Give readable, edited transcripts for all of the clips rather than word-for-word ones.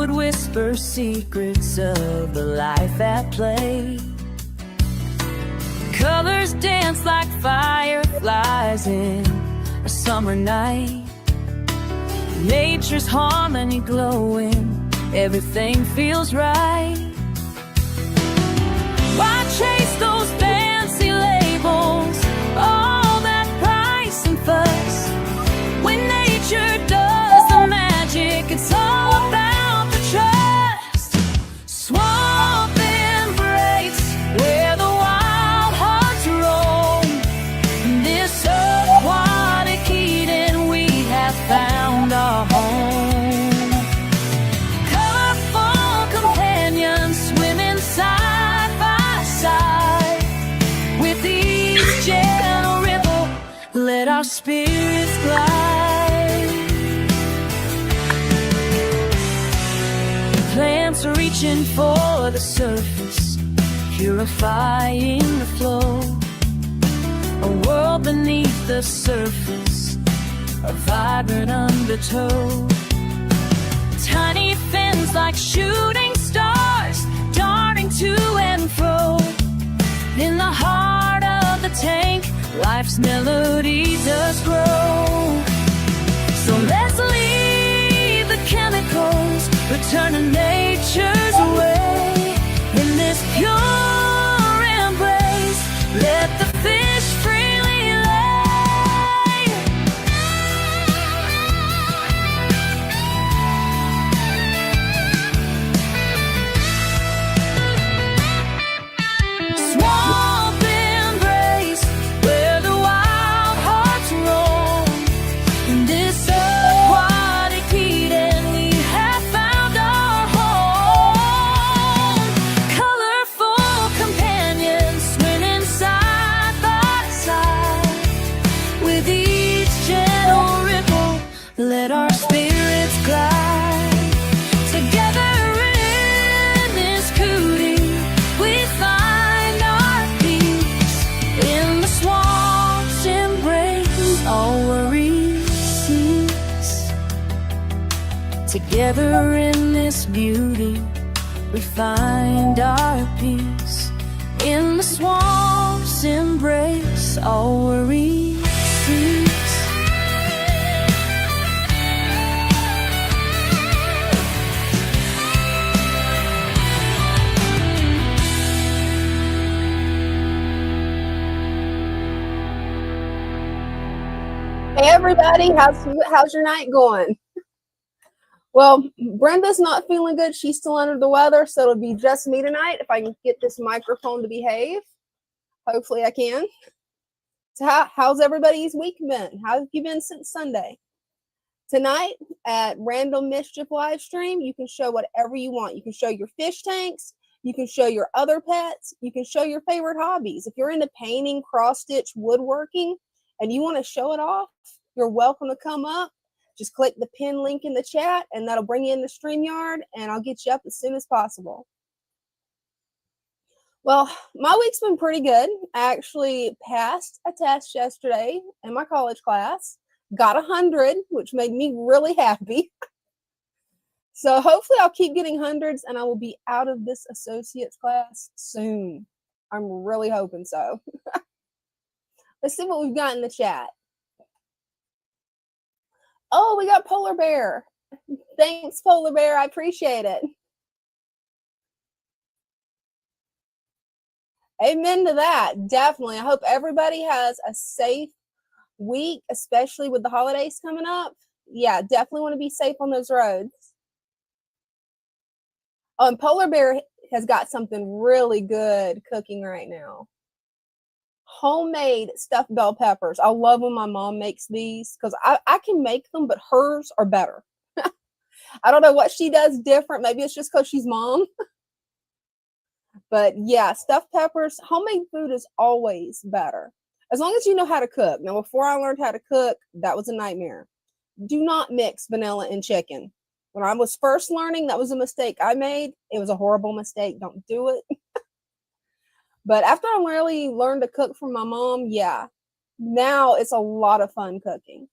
would whisper secrets of the life at play. Colors dance like fireflies in a summer night. Nature's harmony glowing, everything feels right. Why chase those fancy labels, all that price and fuss, when nature does the magic? It's all about the trust. Swamp embrace, where the wild hearts roam. In this aquatic Eden, we have found our home. Colorful companions swimming side by side. With each gentle ripple, let our spirits glide. Plants are reaching for the surface, purifying the flow. A world beneath the surface, a vibrant undertow. Tiny fins like shooting stars, darting to and fro. In the heart of the tank, life's melody does grow. So let's leave the chemicals, return to nature's way. In this pure embrace, let the fish freely lay. Swamp embrace, where the wild hearts roam. In this aquatic Eden, we have found our home. Colorful companions swimming side by side. With each gentle ripple, let our spirits glide. Together in this cootie, we find our peace. In the swamp's embrace, all worries cease. Together in this beauty, we find our peace. In the swamp's embrace, all worries cease. Hey everybody, how's your night going? Well, Brenda's not feeling good. She's still under the weather, so it'll be just me tonight if I can get this microphone to behave. Hopefully I can. So how's everybody's week been? How have you been since Sunday? Tonight at Random Mischief live stream, you can show whatever you want. You can show your fish tanks. You can show your other pets. You can show your favorite hobbies. If you're into painting, cross-stitch, woodworking, and you want to show it off, you're welcome to come up. Just click the pin link in the chat, and that'll bring you in the StreamYard, and I'll get you up as soon as possible. Well, my week's been pretty good. I actually passed a test yesterday in my college class, got 100, which made me really happy. So hopefully I'll keep getting hundreds, and I will be out of this associate's class soon. I'm really hoping so. Let's see what we've got in the chat. Oh, we got Polar Bear. Thanks, Polar Bear. I appreciate it. Amen to that. Definitely. I hope everybody has a safe week, especially with the holidays coming up. Yeah, definitely want to be safe on those roads. Oh, and Polar Bear has got something really good cooking right now. Homemade stuffed bell peppers. I love when my mom makes these because I can make them, but hers are better. I don't know what she does different. Maybe it's just because she's mom. But yeah, stuffed peppers, homemade food is always better. As long as you know how to cook. Now, before I learned how to cook, that was a nightmare. Do not mix vanilla and chicken. When I was first learning, that was a mistake I made. It was a horrible mistake. Don't do it. But after I really learned to cook from my mom, yeah, now it's a lot of fun cooking.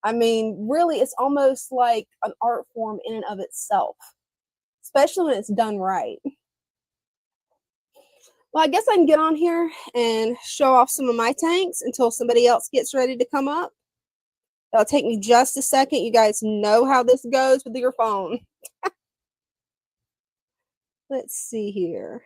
I mean, really, it's almost like an art form in and of itself. especially when it's done right. Well, I guess I can get on here and show off some of my tanks until somebody else gets ready to come up. It'll take me just a second. You guys know how this goes with your phone. Let's see here.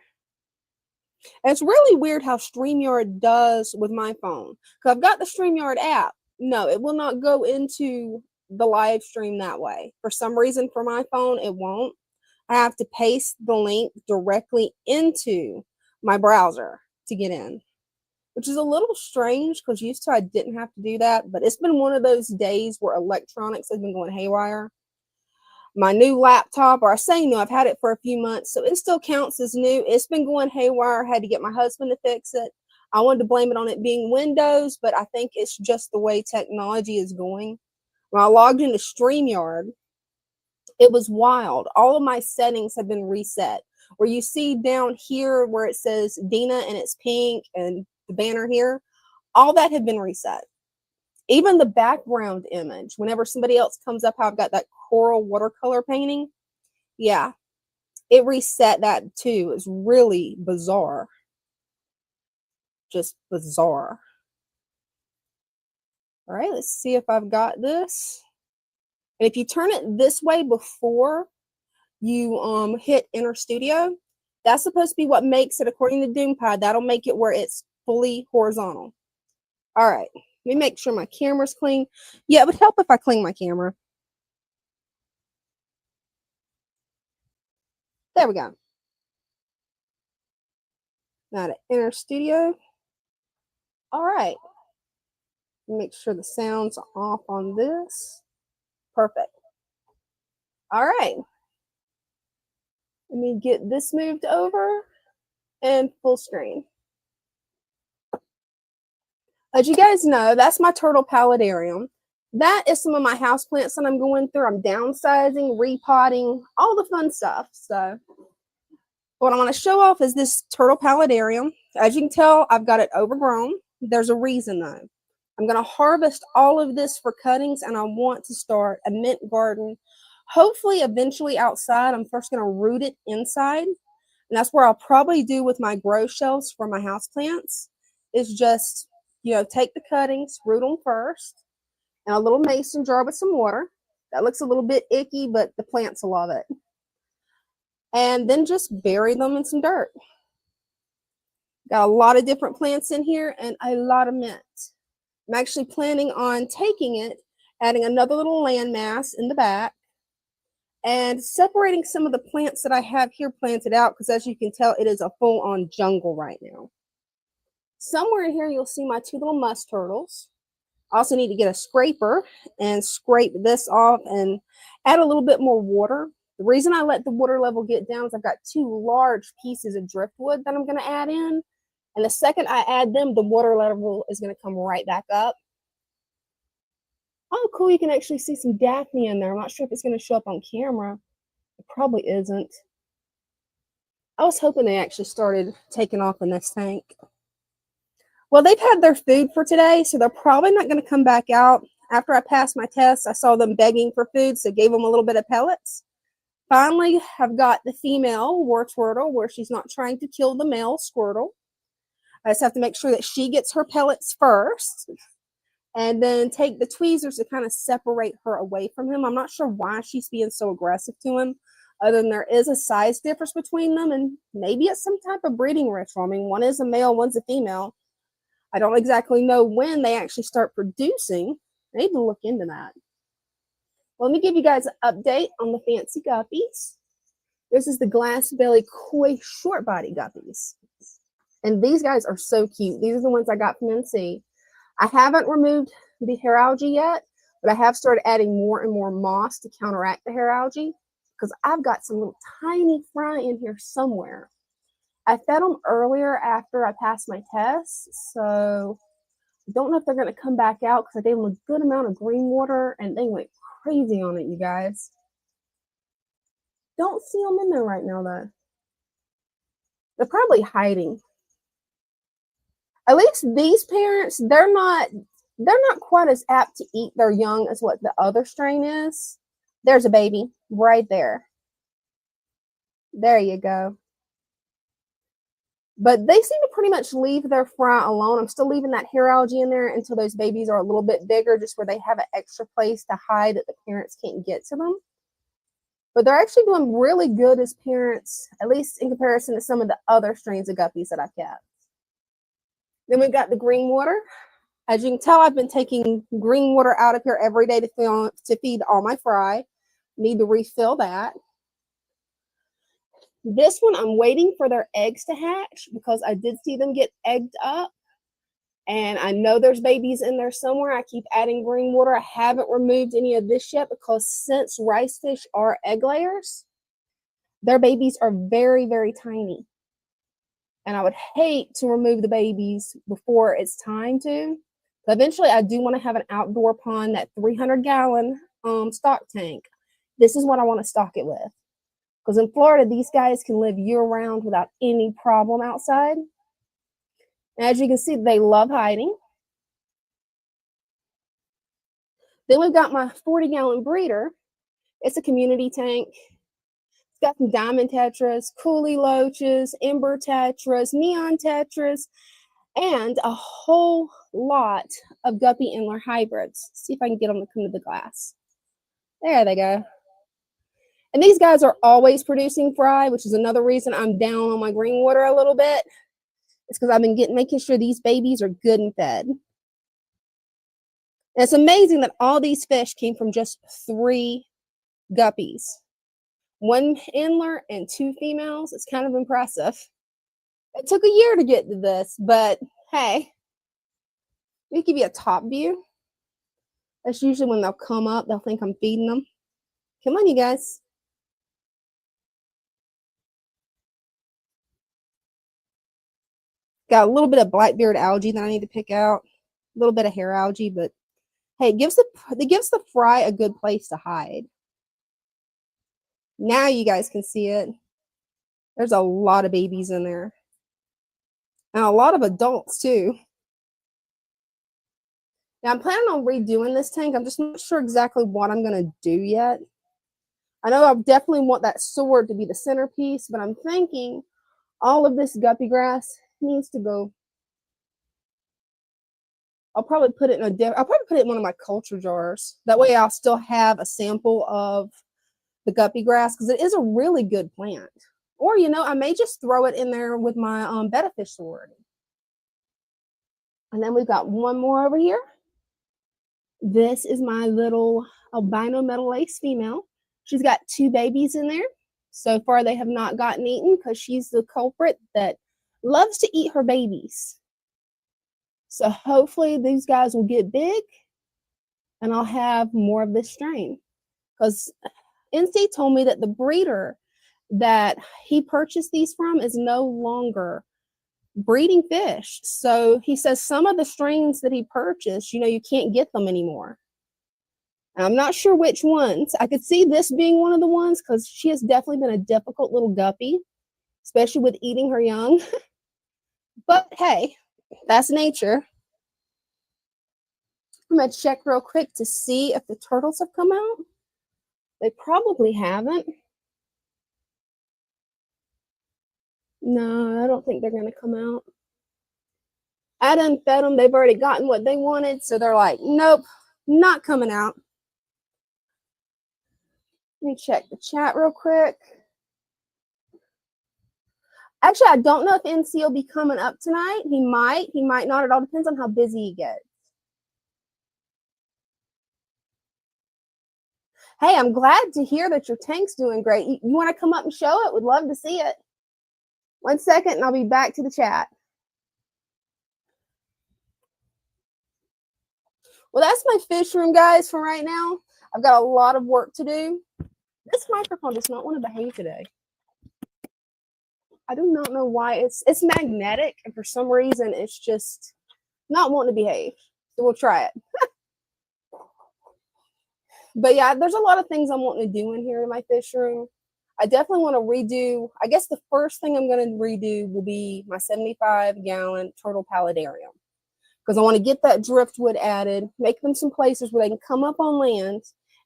And it's really weird how StreamYard does with my phone. Because I've got the StreamYard app. No, it will not go into the live stream that way. For some reason, for my phone, it won't. I have to paste the link directly into my browser to get in, which is a little strange because used to I didn't have to do that. But it's been one of those days where electronics has been going haywire. My new laptop, or I say new, I've had it for a few months, so it still counts as new. It's been going haywire. I had to get my husband to fix it. I wanted to blame it on it being Windows, but I think it's just the way technology is going. When I logged into StreamYard, it was wild. All of my settings have been reset. Where you see down here where it says Dina and it's pink and the banner here, all that had been reset. Even the background image, whenever somebody else comes up, how I've got that coral watercolor painting. Yeah, it reset that too. It's really bizarre. Just bizarre. All right, let's see if I've got this. And if you turn it this way before you hit Enter Studio, that's supposed to be what makes it, according to DoomPad, that'll make it where it's fully horizontal. All right, let me make sure my camera's clean. Yeah, it would help if I clean my camera. There we go. Now to Enter Studio. All right. Make sure the sound's off on this. Perfect. All right. Let me get this moved over and full screen. As you guys know, that's my turtle paludarium. That is some of my houseplants that I'm going through. I'm downsizing, repotting, all the fun stuff. So what I want to show off is this turtle paludarium. As you can tell, I've got it overgrown. There's a reason though. I'm going to harvest all of this for cuttings, and I want to start a mint garden. Hopefully, eventually outside. I'm first going to root it inside. And that's where I'll probably do with my grow shelves for my houseplants. Is just, take the cuttings, root them first, in a little mason jar with some water. That looks a little bit icky, but the plants will love it. And then just bury them in some dirt. Got a lot of different plants in here and a lot of mint. I'm actually planning on taking it, adding another little landmass in the back, and separating some of the plants that I have here planted out, because as you can tell, it is a full-on jungle right now. Somewhere in here, you'll see my two little musk turtles. I also need to get a scraper and scrape this off and add a little bit more water. The reason I let the water level get down is I've got two large pieces of driftwood that I'm going to add in. And the second I add them, the water level is going to come right back up. Oh, cool. You can actually see some Daphne in there. I'm not sure if it's going to show up on camera. It probably isn't. I was hoping they actually started taking off in this tank. Well, they've had their food for today, so they're probably not going to come back out. After I passed my test, I saw them begging for food, so gave them a little bit of pellets. Finally, I've got the female war turtle where she's not trying to kill the male squirtle. I just have to make sure that she gets her pellets first, and then take the tweezers to kind of separate her away from him. I'm not sure why she's being so aggressive to him, other than there is a size difference between them, and maybe it's some type of breeding ritual. I mean, one is a male, one's a female. I don't exactly know when they actually start producing. I need to look into that. Well, let me give you guys an update on the fancy guppies. This is the glass belly koi short body guppies. And these guys are so cute. These are the ones I got from NC. I haven't removed the hair algae yet, but I have started adding more and more moss to counteract the hair algae, because I've got some little tiny fry in here somewhere. I fed them earlier after I passed my test, so I don't know if they're going to come back out, because I gave them a good amount of green water and they went crazy on it, you guys. Don't see them in there right now, though. They're probably hiding. At least these parents, they're not quite as apt to eat their young as what the other strain is. There's a baby right there. There you go. But they seem to pretty much leave their fry alone. I'm still leaving that hair algae in there until those babies are a little bit bigger, just where they have an extra place to hide that the parents can't get to them. But they're actually doing really good as parents, at least in comparison to some of the other strains of guppies that I've kept. Then we've got the green water. As you can tell, I've been taking green water out of here every day to feed all my fry. Need to refill that. This one, I'm waiting for their eggs to hatch because I did see them get egged up. And I know there's babies in there somewhere. I keep adding green water. I haven't removed any of this yet because since rice fish are egg layers, their babies are very, very tiny. And I would hate to remove the babies before it's time to. But eventually, I do want to have an outdoor pond, that 300-gallon stock tank. This is what I want to stock it with. Because in Florida, these guys can live year-round without any problem outside. And as you can see, they love hiding. Then we've got my 40-gallon breeder. It's a community tank. It's got some diamond tetras, coolie loaches, ember tetras, neon tetras, and a whole lot of guppy Endler hybrids. Let's see if I can get them to come to the glass. There they go. And these guys are always producing fry, which is another reason I'm down on my green water a little bit. It's because I've been making sure these babies are good and fed. And it's amazing that all these fish came from just 3 guppies. 1 Endler and 2 females. It's kind of impressive. It took a year to get to this, but hey, let me give you a top view. That's usually when they'll come up. They'll think I'm feeding them. Come on, you guys. Got a little bit of blackbeard algae that I need to pick out. A little bit of hair algae, but hey, it gives the fry a good place to hide. Now you guys can see it. There's a lot of babies in there. And a lot of adults too. Now I'm planning on redoing this tank. I'm just not sure exactly what I'm going to do yet. I know I definitely want that sword to be the centerpiece, but I'm thinking all of this guppy grass needs to go. I'll probably put it in one of my culture jars. That way I'll still have a sample of the guppy grass because it is a really good plant. Or, you know, I may just throw it in there with my betta fish sword. And then we've got one more over here. This is my little albino metal lace female. She's got 2 babies in there. So far, they have not gotten eaten because she's the culprit that loves to eat her babies. So hopefully these guys will get big and I'll have more of this strain. Because NC told me that the breeder that he purchased these from is no longer breeding fish. So he says some of the strains that he purchased, you know, you can't get them anymore. And I'm not sure which ones. I could see this being one of the ones because she has definitely been a difficult little guppy, especially with eating her young. But hey, that's nature. I'm going to check real quick to see if the turtles have come out. They probably haven't. No, I don't think they're going to come out. I done fed them. They've already gotten what they wanted. So they're like, nope, not coming out. Let me check the chat real quick. Actually, I don't know if NC will be coming up tonight. He might not. It all depends on how busy he gets. Hey, I'm glad to hear that your tank's doing great. You want to come up and show it? Would love to see it. 1 second, and I'll be back to the chat. Well, that's my fish room, guys, for right now. I've got a lot of work to do. This microphone does not want to behave today. I do not know why. It's magnetic, and for some reason, it's just not wanting to behave. So we'll try it. But yeah, there's a lot of things I'm wanting to do in here in my fish room. I definitely want to redo. I guess the first thing I'm going to redo will be my 75-gallon turtle paludarium. Because I want to get that driftwood added, make them some places where they can come up on land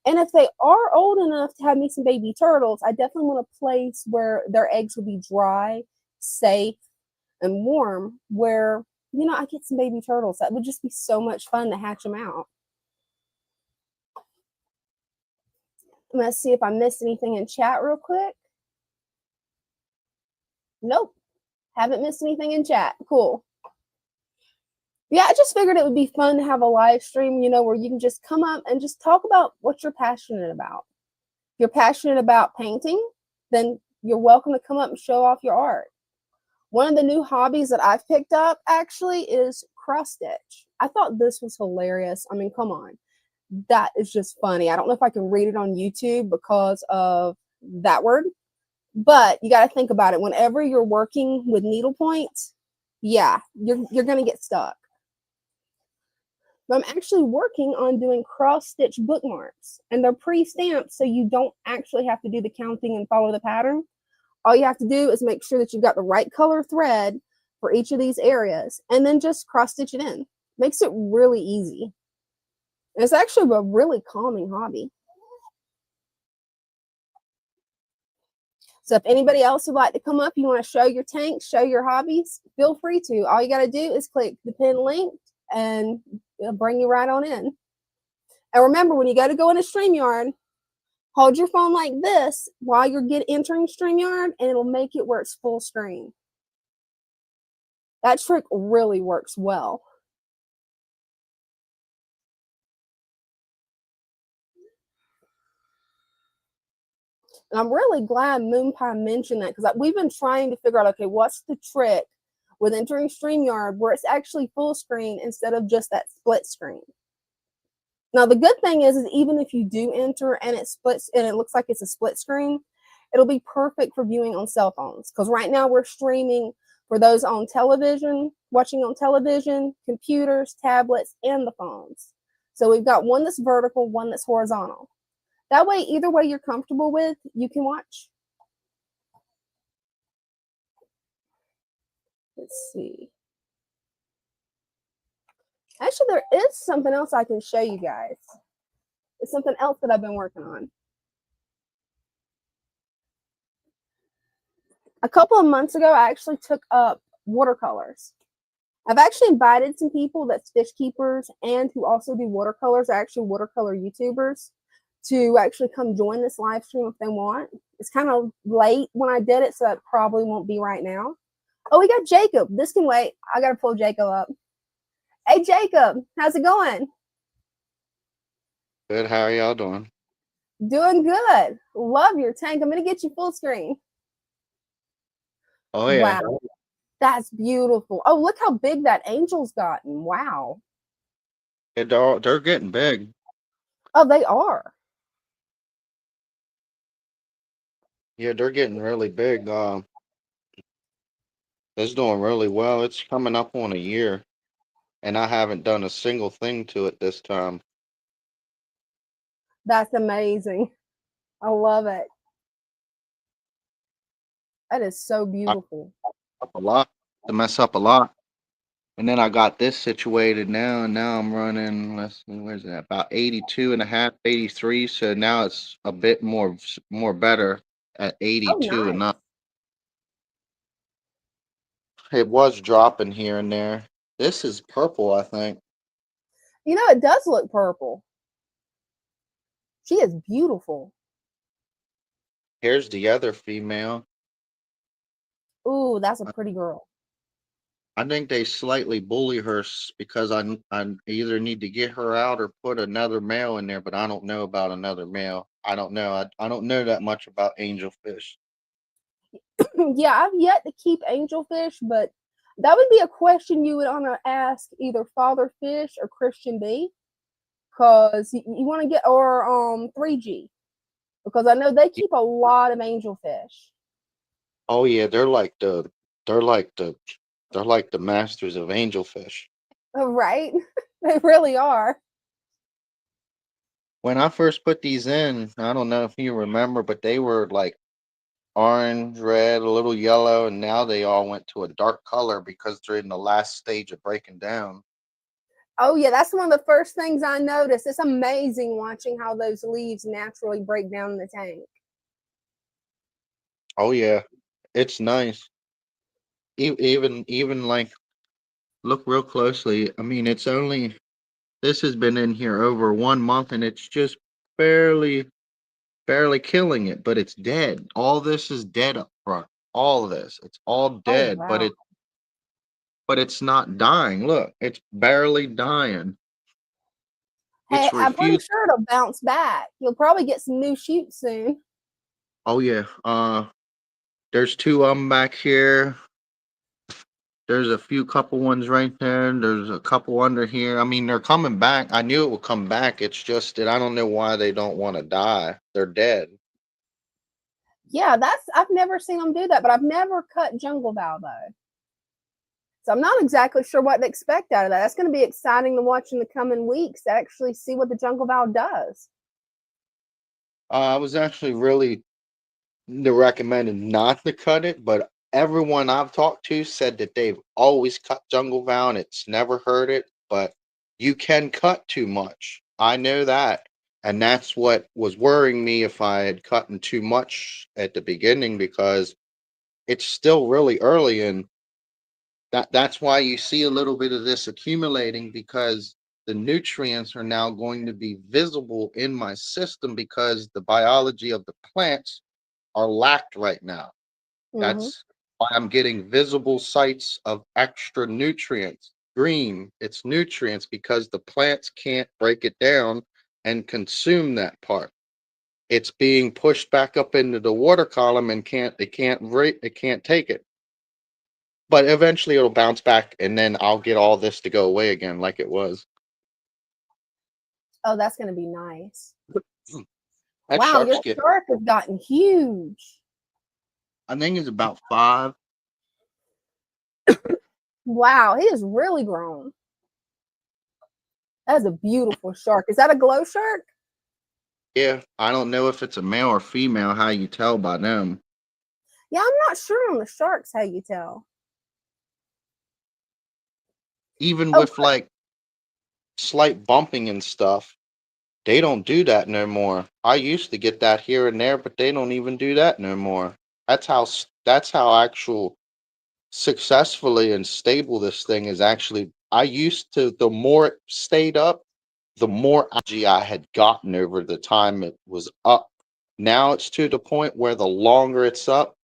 And if they are old enough to have me some baby turtles, I definitely want a place where their eggs will be dry, safe, and warm, where, I get some baby turtles. That would just be so much fun to hatch them out. I'm going to see if I missed anything in chat real quick. Nope. Haven't missed anything in chat. Cool. Yeah, I just figured it would be fun to have a live stream, where you can just come up and just talk about what you're passionate about. If you're passionate about painting, then you're welcome to come up and show off your art. One of the new hobbies that I've picked up actually is cross stitch. I thought this was hilarious. I mean, come on. That is just funny. I don't know if I can read it on YouTube because of that word, but you got to think about it. Whenever you're working with needle points, yeah, you're going to get stuck. But I'm actually working on doing cross stitch bookmarks, and they're pre-stamped, so you don't actually have to do the counting and follow the pattern. All you have to do is make sure that you've got the right color thread for each of these areas, and then just cross stitch it in. Makes it really easy. And it's actually a really calming hobby. So if anybody else would like to come up, you want to show your tank, show your hobbies, feel free to. All you got to do is click the pin link, and it'll bring you right on in. And remember, when you go into StreamYard, hold your phone like this while you're entering StreamYard, and it'll make it where it's full screen. That trick really works well. And I'm really glad Moon Pie mentioned that, because we've been trying to figure out, okay, what's the trick with entering StreamYard where it's actually full screen instead of just that split screen. Now, the good thing is even if you do enter and it splits and it looks like it's a split screen, it'll be perfect for viewing on cell phones, because right now we're streaming for those on television, watching on television, computers, tablets, and the phones. So we've got one that's vertical, one that's horizontal. That way, either way you're comfortable with, you can watch. Let's see. Actually, there is something else I can show you guys. It's something else that I've been working on. A couple of months ago, I actually took up watercolors. I've actually invited some people that's fish keepers and who also do watercolors, are actually watercolor YouTubers, to actually come join this live stream if they want. It's kind of late when I did it, so it probably won't be right now. Oh, we got Jacob. This can wait. I got to pull Jacob up. Hey, Jacob, how's it going? Good. How are y'all doing? Doing good. Love your tank. I'm going to get you full screen. Oh yeah. Wow. That's beautiful. Oh, look how big that angel's gotten. Wow. They're getting big. Oh, they are. Yeah, they're getting really big. It's doing really well. It's coming up on a year, and I haven't done a single thing to it this time. That's amazing. I love it. That is so I beautiful. up a lot to mess up a lot, and then I got this situated now, and now I'm running. Let's see, where's that? About 82 and a half, 83. So now it's a bit more better at Oh, 82 and nice. up. It was dropping here and there. This is purple, I think. It does look purple. She is beautiful. Here's the other female. Ooh, that's a pretty girl. I think they slightly bully her because I either need to get her out or put another male in there, but I don't know about another male. I don't know. I don't know that much about angelfish. Yeah, I've yet to keep angelfish, but that would be a question you would want to ask either Father Fish or Christian B, because you want to get, or 3G, because I know they keep a lot of angelfish. Oh yeah, they're like the they're like the masters of angelfish. Right? They really are. When I first put these in, I don't know if you remember, but they were like orange, red, a little yellow, and now they all went to a dark color because they're in the last stage of breaking down. Oh yeah, that's one of the first things I noticed. It's amazing watching how those leaves naturally break down in the tank. Oh yeah, it's nice. Even like look real closely. I mean, it's only this has been in here over 1 month, and it's just barely killing it, but it's dead. All this is dead up front. All of this, it's all Oh dead, wow. but it's not dying. Look, it's barely dying. Hey, It's I'm pretty refused. sure it'll bounce back. You'll probably get some new shoots soon. Oh yeah. There's two of them back here. There's a few couple ones right there. There's a couple under here. I mean, they're coming back. I knew it would come back. It's just that I don't know why they don't want to die. They're dead. Yeah, I've never seen them do that, but I've never cut jungle val though. So I'm not exactly sure what to expect out of that. That's going to be exciting to watch in the coming weeks to actually see what the jungle val does. I was actually really recommended not to cut it, but everyone I've talked to said that they've always cut jungle val and it's never hurt it. But you can cut too much. I know that. And that's what was worrying me if I had cut too much at the beginning because it's still really early and that's why you see a little bit of this accumulating because the nutrients are now going to be visible in my system because the biology of the plants are lacked right now. Hmm. That's why I'm getting visible sites of extra nutrients. Green, it's nutrients because the plants can't break it down and consume that part. It's being pushed back up into the water column and it can't take it. But eventually it'll bounce back and then I'll get all this to go away again like it was. Oh, that's going to be nice. That Wow, shark's your get shark has gotten huge. I think it's about 5. Wow, he has really grown. That's a beautiful shark. Is that a glow shark? Yeah, I don't know if it's a male or female, how you tell by them. Yeah, I'm not sure on the sharks how you tell. Even Oh, with like slight bumping and stuff, they don't do that no more. I used to get that here and there, but they don't even do that no more. That's how actual successfully and stable this thing is actually. I used to the more it stayed up, the more energy I had gotten over the time it was up. Now it's to the point where the longer it's up,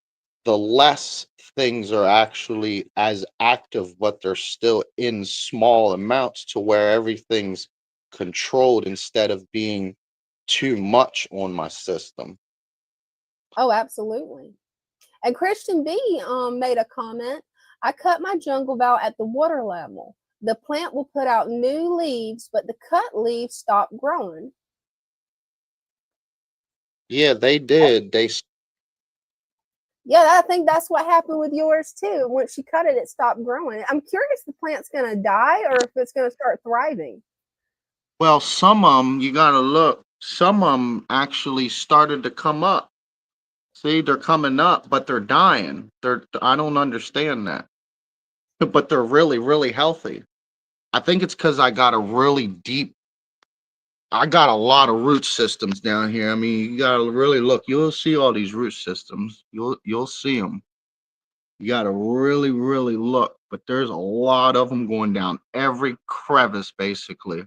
the less things are actually as active, but they're still in small amounts to where everything's controlled instead of being too much on my system. oh, absolutely. And Christian B made a comment. I cut my jungle val at the water level. The plant will put out new leaves, but the cut leaves stop growing. Yeah, they did. Yeah, I think that's what happened with yours too. Once you cut it, it stopped growing. I'm curious if the plant's going to die or if it's going to start thriving. Well, some of them, you gotta look. Some of them actually started to come up. See, they're coming up, but they're dying. I don't understand that. But they're really healthy. I think it's because I got a lot of root systems down here. I mean, you gotta really look. You'll see all these root systems. You'll see them. You gotta really look. But there's a lot of them going down every crevice, basically.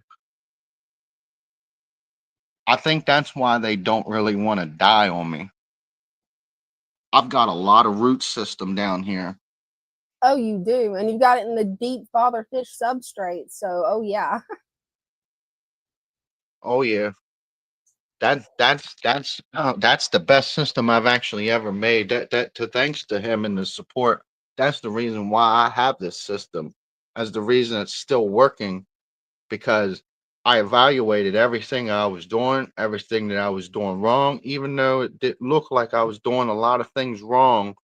I think that's why they don't really want to die on me. I've got a lot of root system down here. Oh, you do. And you've got it in the deep father fish substrate. So, oh, yeah. Oh yeah, that's the best system I've actually ever made. That to thanks to him and the support. That's the reason why I have this system. As the reason it's still working because I evaluated everything I was doing, everything that I was doing wrong, even though it did look like I was doing a lot of things wrong.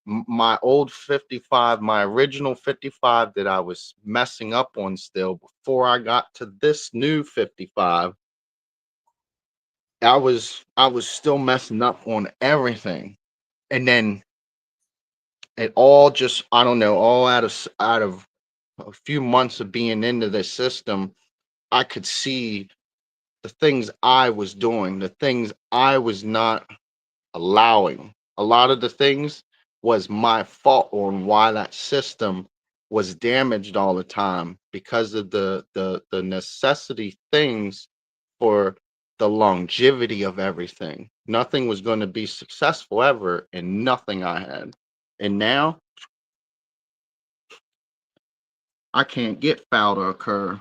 My old 55, my original 55 that I was messing up on still before I got to this new 55, I was still messing up on everything. And then it all just I don't know, all out of a few months of being into this system, I could see the things I was doing, the things I was not allowing. A lot of the things was my fault on why that system was damaged all the time because of the necessity things for the longevity of everything. Nothing was going to be successful ever and nothing I had. And now I can't get foul to occur.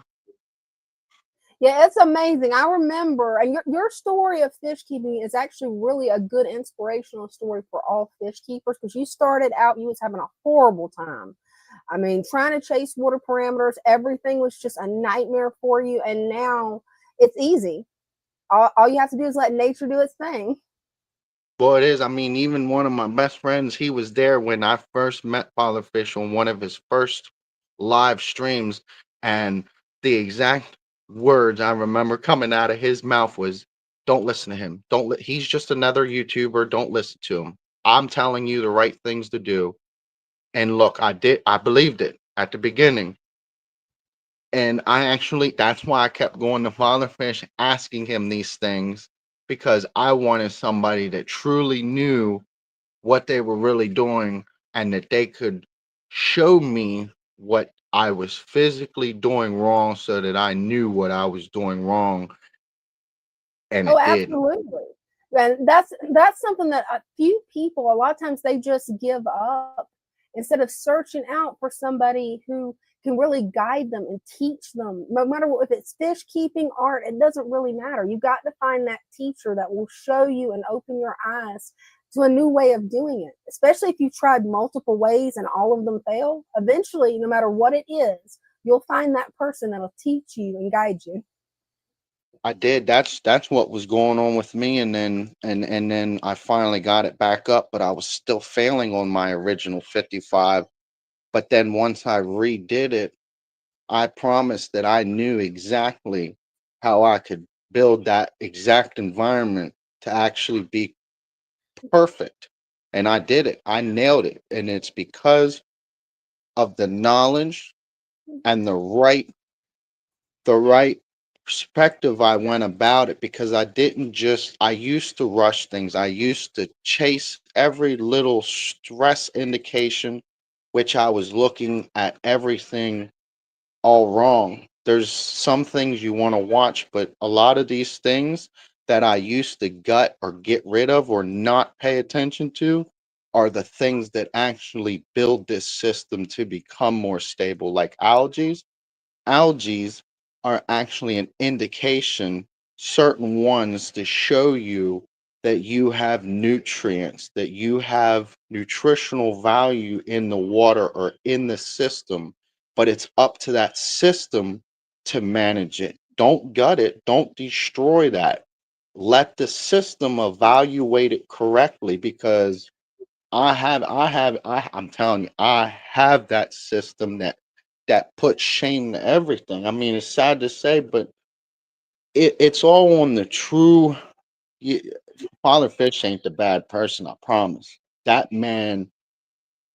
Yeah, it's amazing. I remember, and your story of fish keeping is actually really a good inspirational story for all fish keepers because you started out, you was having a horrible time. I mean, trying to chase water parameters, everything was just a nightmare for you. And now it's easy. All you have to do is let nature do its thing. Well, it is. I mean, even one of my best friends, he was there when I first met Father Fish on one of his first live streams, and the exact words I remember coming out of his mouth was, "Don't listen to him. He's just another YouTuber. Don't listen to him. I'm telling you the right things to do." And look, I did. I believed it at the beginning, and I actually that's why I kept going to Father Fish, asking him these things because I wanted somebody that truly knew what they were really doing and that they could show me what I was physically doing wrong so that I knew what I was doing wrong and Oh, it did. absolutely. And that's something that a few people, a lot of times they just give up instead of searching out for somebody who can really guide them and teach them. No matter what, if it's fish keeping, art, it doesn't really matter. You got to find that teacher that will show you and open your eyes to a new way of doing it. Especially if you've tried multiple ways and all of them fail. Eventually, no matter what it is, you'll find that person that'll teach you and guide you. I did. That's what was going on with me and then I finally got it back up, but I was still failing on my original 55. But then once I redid it, I promised that I knew exactly how I could build that exact environment to actually be perfect. And I did it. I nailed it. And it's because of the knowledge and the right perspective I went about it because I used to rush things. I used to chase every little stress indication, which I was looking at everything all wrong. There's some things you want to watch, but a lot of these things that I used to gut or get rid of or not pay attention to are the things that actually build this system to become more stable, like algae are actually an indication, certain ones to show you that you have nutrients, that you have nutritional value in the water or in the system, but it's up to that system to manage it. Don't gut it, don't destroy that. Let the system evaluate it correctly because I'm telling you, I have that system that puts shame to everything. I mean, it's sad to say, but it's all on the true. y- Father Fish ain't the bad person, I promise. That man,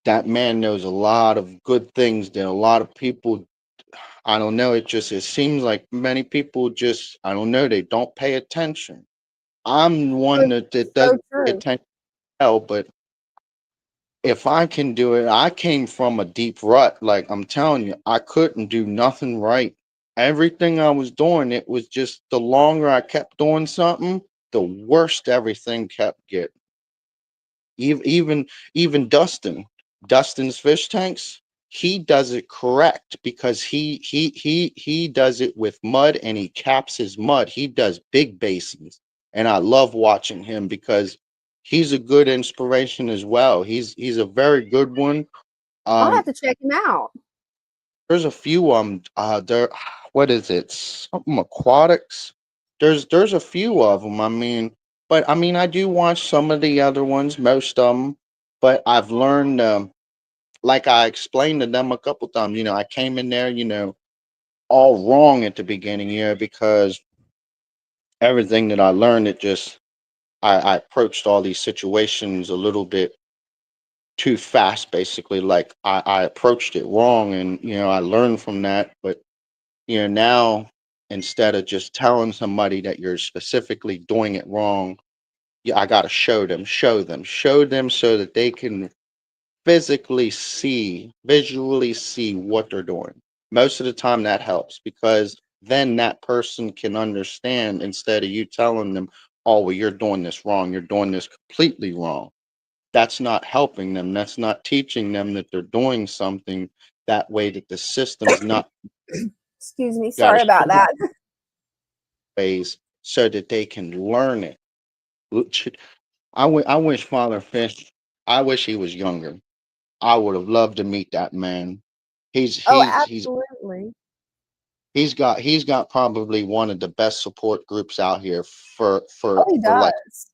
that man knows a lot of good things that a lot of people. I don't know. It seems like many people just I don't know. They don't pay attention. I'm one So, that so doesn't pay true. attention, well, but if I can do it, I came from a deep rut. Like I'm telling you, I couldn't do nothing right. Everything I was doing, it was just the longer I kept doing something, the worse everything kept getting. Even Dustin's fish tanks, he does it correct because he does it with mud and he caps his mud. He does big basins, and I love watching him because he's a good inspiration as well. He's a very good one. I'll have Um, to check him out. there's a few there. What is it? Something aquatics. There's a few of them. I mean, but I mean, I do watch some of the other ones, most of them. But I've learned, like I explained to them a couple times. I came in there, all wrong at the beginning, because everything that I learned, I approached all these situations a little bit too fast, basically. Like I approached it wrong, and I learned from that. But now, instead of just telling somebody that you're specifically doing it wrong, yeah, I got to show them so that they can visually see what they're doing. Most of the time that helps, because then that person can understand, instead of you telling them, oh, well, you're doing this wrong, you're doing this completely wrong. That's not helping them. That's not teaching them that they're doing something that way, that the system's not Excuse me. got to Sorry about show that. ways so that they can learn it. I wish Father Fish, I wish he was younger. I would have loved to meet that man. He's Oh, he's he's absolutely. he's got probably one of the best support groups out here for Oh, for he for like does.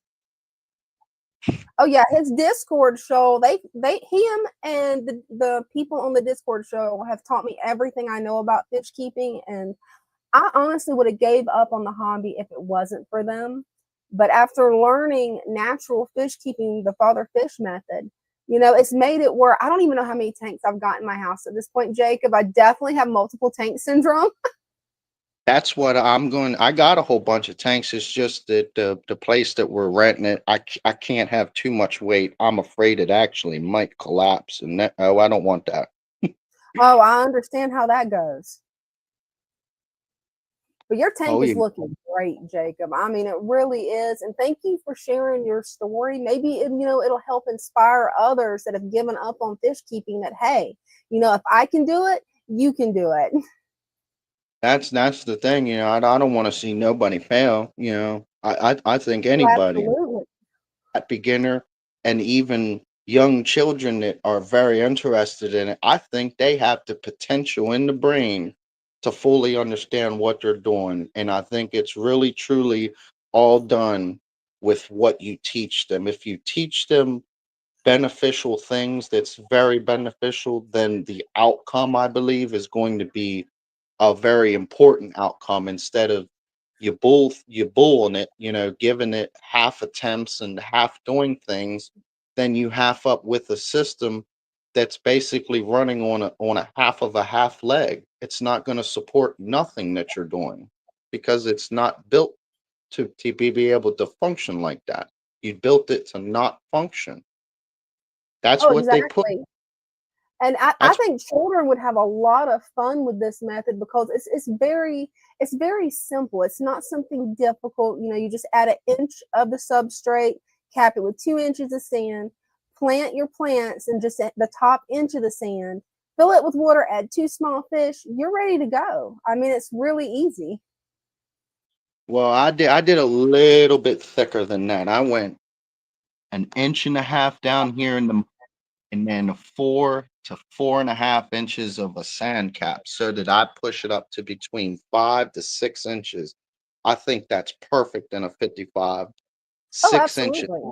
Oh yeah, his Discord show, they him and the people on the Discord show have taught me everything I know about fish keeping, and I honestly would have gave up on the hobby if it wasn't for them. But after learning natural fish keeping, the father fish method, it's made it where I don't even know how many tanks I've got in my house at this point, Jacob. I definitely have multiple tank syndrome. That's what I'm going. I got a whole bunch of tanks. It's just that the place that we're renting it, I can't have too much weight. I'm afraid it actually might collapse, and I don't want that. Oh, I understand how that goes. But your Oh tank is yeah, looking great, Jacob. I mean, it really is. And thank you for sharing your story. Maybe it'll help inspire others that have given up on fish keeping that, hey, if I can do it, you can do it. that's the thing. I don't want to see nobody fail. I think Oh, anybody, absolutely. at beginner, and even young children that are very interested in it, I think they have the potential in the brain to fully understand what they're doing. And I think it's really, truly all done with what you teach them. If you teach them beneficial things that's very beneficial, then the outcome, I believe, is going to be a very important outcome, instead of you bulling it, giving it half attempts and half doing things. Then you half up with a system that's basically running on a half leg. It's not going to support nothing that you're doing, because it's not built to be able to function like that. You built it to not function. That's Oh, what they put. exactly. And I That's think children would have a lot of fun with this method because it's very simple. It's not something difficult. You just add an inch of the substrate, cap it with 2 inches of sand, plant your plants in just at the top inch of the sand, fill it with water, add two small fish. You're ready to go. I mean, it's really easy. Well, I did a little bit thicker than that. I went an inch and a half down here and then 4 to 4.5 inches of a sand cap, so that I push it up to between 5 to 6 inches. I think that's perfect in a 55. Oh, 6 inches, absolutely.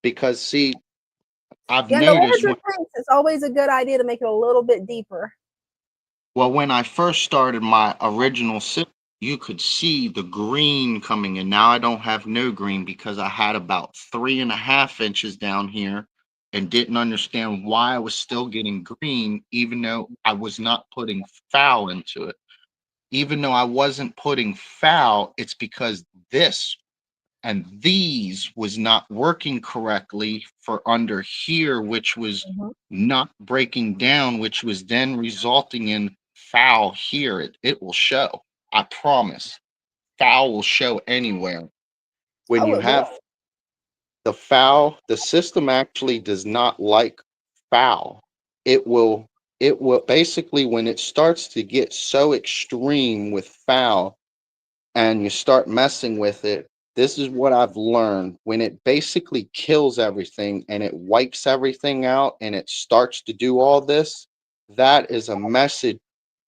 because see, I've Yeah, and the noticed larger tanks, it's always a good idea to make it a little bit deeper. when I first started my original system, you could see the green coming in. Now I don't have no green, because I had about 3.5 inches down here and didn't understand why I was still getting green, even though I was not putting foul into it. Even though I wasn't putting foul, it's because this and these was not working correctly for under here, which was Mhm. not breaking down, which was then resulting in foul here. It will show. I promise. Foul will show anywhere. When Oh, you it have will. the foul, the system actually does not like foul. It will basically, when it starts to get so extreme with foul, and you start messing with it, this is what I've learned. When it basically kills everything and it wipes everything out and it starts to do all this, that is a message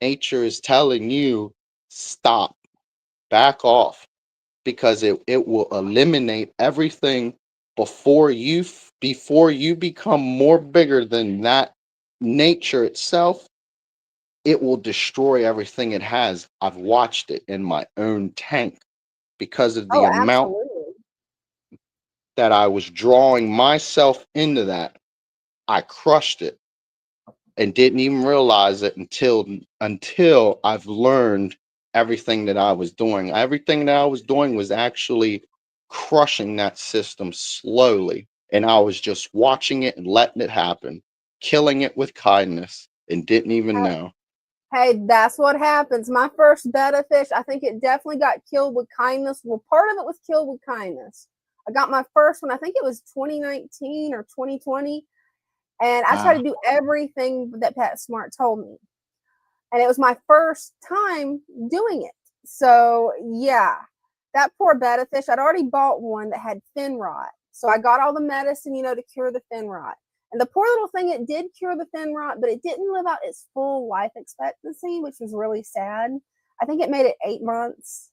nature is telling you, stop, back off, because it will eliminate everything before you become more bigger than that nature itself. It will destroy everything it has. I've watched it in my own tank, because of the Oh, amount absolutely. that I was drawing myself into that. I crushed it and didn't even realize it until I've learned everything that I was doing. Everything that I was doing was actually crushing that system slowly. And I was just watching it and letting it happen, killing it with kindness, and didn't even know. Hey, that's what happens. My first betta fish, I think it definitely got killed with kindness. Well, part of it was killed with kindness. I got my first one, I think it was 2019 or 2020. And I tried Wow. to do everything that Pat Smart told me. And it was my first time doing it. So, yeah, that poor betta fish, I'd already bought one that had fin rot. So I got all the medicine, to cure the fin rot. And the poor little thing, it did cure the fin rot, but it didn't live out its full life expectancy, which was really sad. I think it made it 8 months.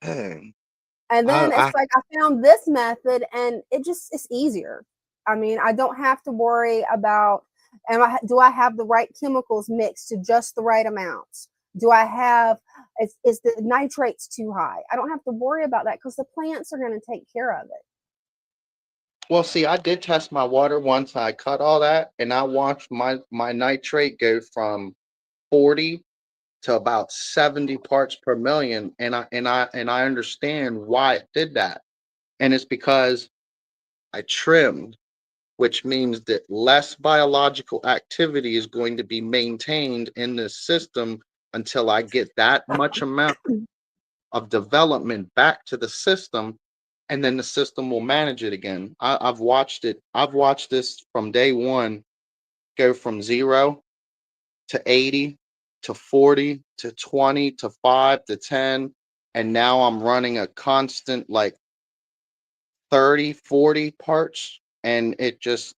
Dang. And then it's I like I found this method and it's easier. I mean, I don't have to worry about do I have the right chemicals mixed to just the right amounts? Do I have is the nitrates too high? I don't have to worry about that because the plants are going to take care of it. Well, see, I did test my water once. I cut all that, and I watched my nitrate go from 40 to about 70 parts per million, and I understand why it did that. And it's because I trimmed, which means that less biological activity is going to be maintained in this system until I get that much amount of development back to the system, and then the system will manage it again. I've watched it. I've watched this from day one go from 0 to 80 to 40 to 20 to 5 to 10. And now I'm running a constant like 30, 40 parts. And it just,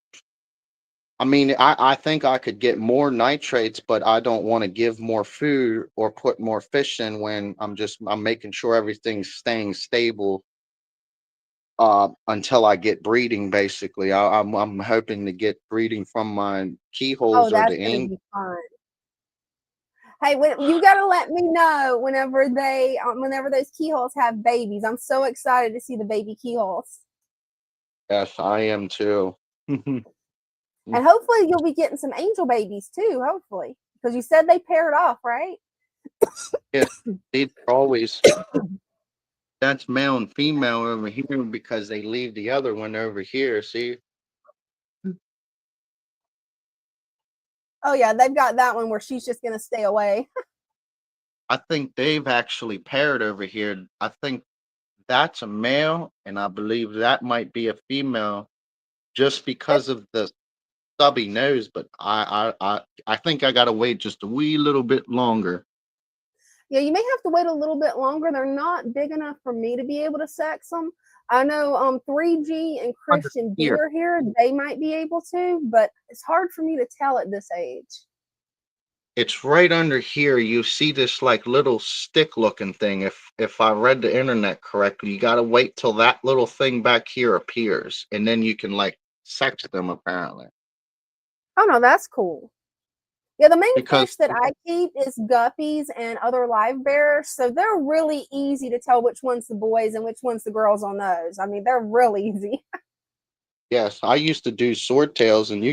I mean, I think I could get more nitrates, but I don't want to give more food or put more fish in when I'm making sure everything's staying stable until I get breeding. Basically, I'm hoping to get breeding from my Oh, keyholes or that's the going to ink. be fun. Hey, you got to let me know whenever those keyholes have babies. I'm so excited to see the baby keyholes. Yes, I am too. And hopefully you'll be getting some angel babies too, hopefully. Because you said they paired off, right? Yes, they're always that's male and female over here because they leave the other one over here. See, Oh yeah, they've got that one where she's just gonna stay away. I think they've actually paired over here. I think that's a male, and I believe that might be a female, just because of the stubby nose. But I think I gotta wait just a wee little bit longer. Yeah, you may have to wait a little bit longer. They're not big enough for me to be able to sex them. I know 3G and Under Christian D here, are here. They might be able to, but it's hard for me to tell at this age. it's right under here. You see this like little stick looking thing. If I read the internet correctly, you gotta wait till that little thing back here appears, and then you can like sex them apparently. Oh no, that's cool. Yeah, the main Because fish that I keep is guppies and other live bears. So they're really easy to tell which one's the boys and which one's the girls on those. I mean, they're real easy. yes, I used to do swordtails, and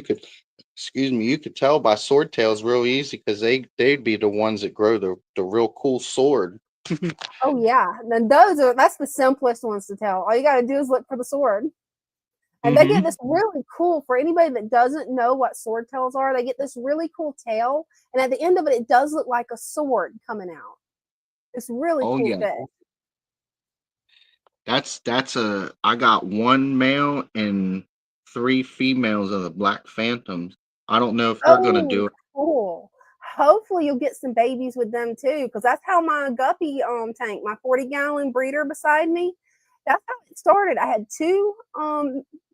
excuse me, you could tell by swordtails real easy because they'd be the ones that grow the real cool sword. Oh yeah. Then that's the simplest ones to tell. All you gotta do is look for the sword. And they get Hmm. this really cool, for anybody that doesn't know what sword tails are, they get this really cool tail. And at the end of it, it does look like a sword coming out. It's really Oh cool yeah, fish. that's a. I got one male and three females of the black phantoms. I don't know if they're gonna Oh, do it. cool. Hopefully you'll get some babies with them too, because that's how my guppy tank, my 40-gallon breeder beside me, that's how it started. I had two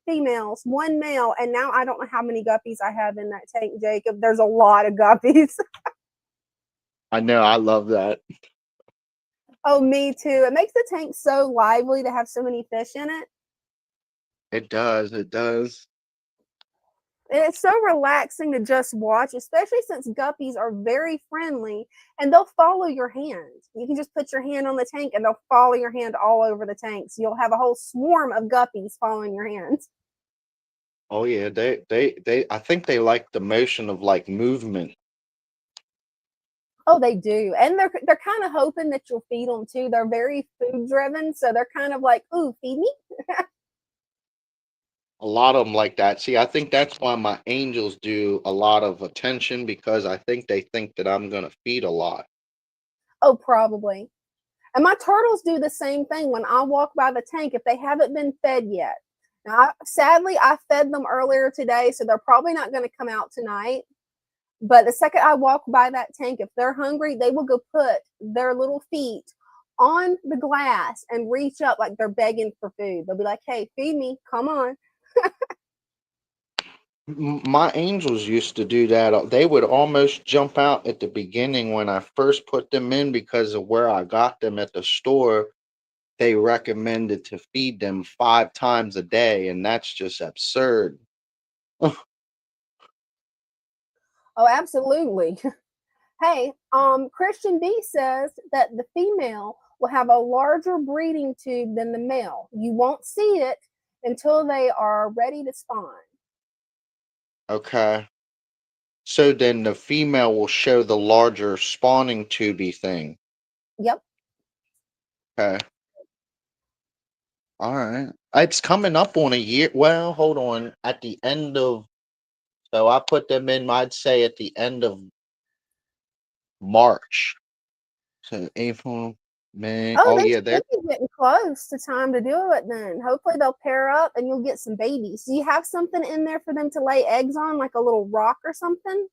females, one male, and now I don't know how many guppies I have in that tank, Jacob. There's a lot of guppies. I know, I love that. Oh, me too. It makes the tank so lively to have so many fish in it. It does. It does. And it's so relaxing to just watch, especially since guppies are very friendly and they'll follow your hand. You can just put your hand on the tank and they'll follow your hand all over the tank. So you'll have a whole swarm of guppies following your hands. Oh yeah, they I think they like the motion of like movement. Oh, they do, and they're kind of hoping that you'll feed them too. They're very food driven, so they're kind of like, "Ooh, feed me." A lot of them like that. See, I think that's why my angels do a lot of attention because I think they think that I'm gonna feed a lot. Oh, probably. And my turtles do the same thing when I walk by the tank if they haven't been fed yet. Now, sadly, I fed them earlier today, so they're probably not going to come out tonight. But the second I walk by that tank, if they're hungry, they will go put their little feet on the glass and reach up like they're begging for food. They'll be like, "Hey, feed me. Come on." My angels used to do that. They would almost jump out at the beginning when I first put them in because of where I got them at the store. They recommended to feed them 5 times a day, and that's just absurd. Oh, absolutely. Hey, Christian B says that the female will have a larger breeding tube than the male. You won't see it until they are ready to spawn. Okay. So then the female will show the larger spawning tubey thing. Yep. Okay. All right. It's coming up on a year. Well, hold on. At the end of, so I put them in, I'd say at the end of March. So April, May. Oh, Oh, they yeah, they're should be getting close to time to do it then. Hopefully they'll pair up and you'll get some babies. Do you have something in there for them to lay eggs on, like a little rock or something?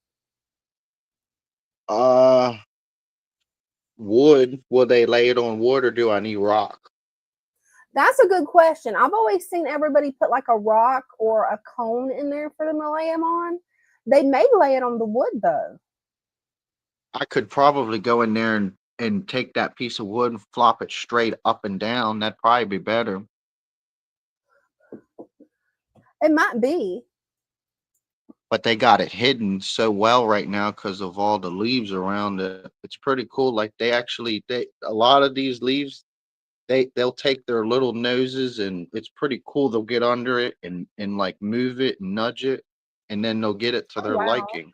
uh wood. Will they lay it on wood or do I need rock? That's a good question. I've always seen everybody put like a rock or a cone in there for them to lay them on. They may lay it on the wood though. I could probably go in there and take that piece of wood and flop it straight up and down. That'd probably be better. It might be. But they got it hidden so well right now because of all the leaves around it. It's pretty cool. Like they actually, they a lot of these leaves, they'll take their little noses and it's pretty cool. They'll get under it and like move it and nudge it, and then they'll get it to Oh their wow. liking.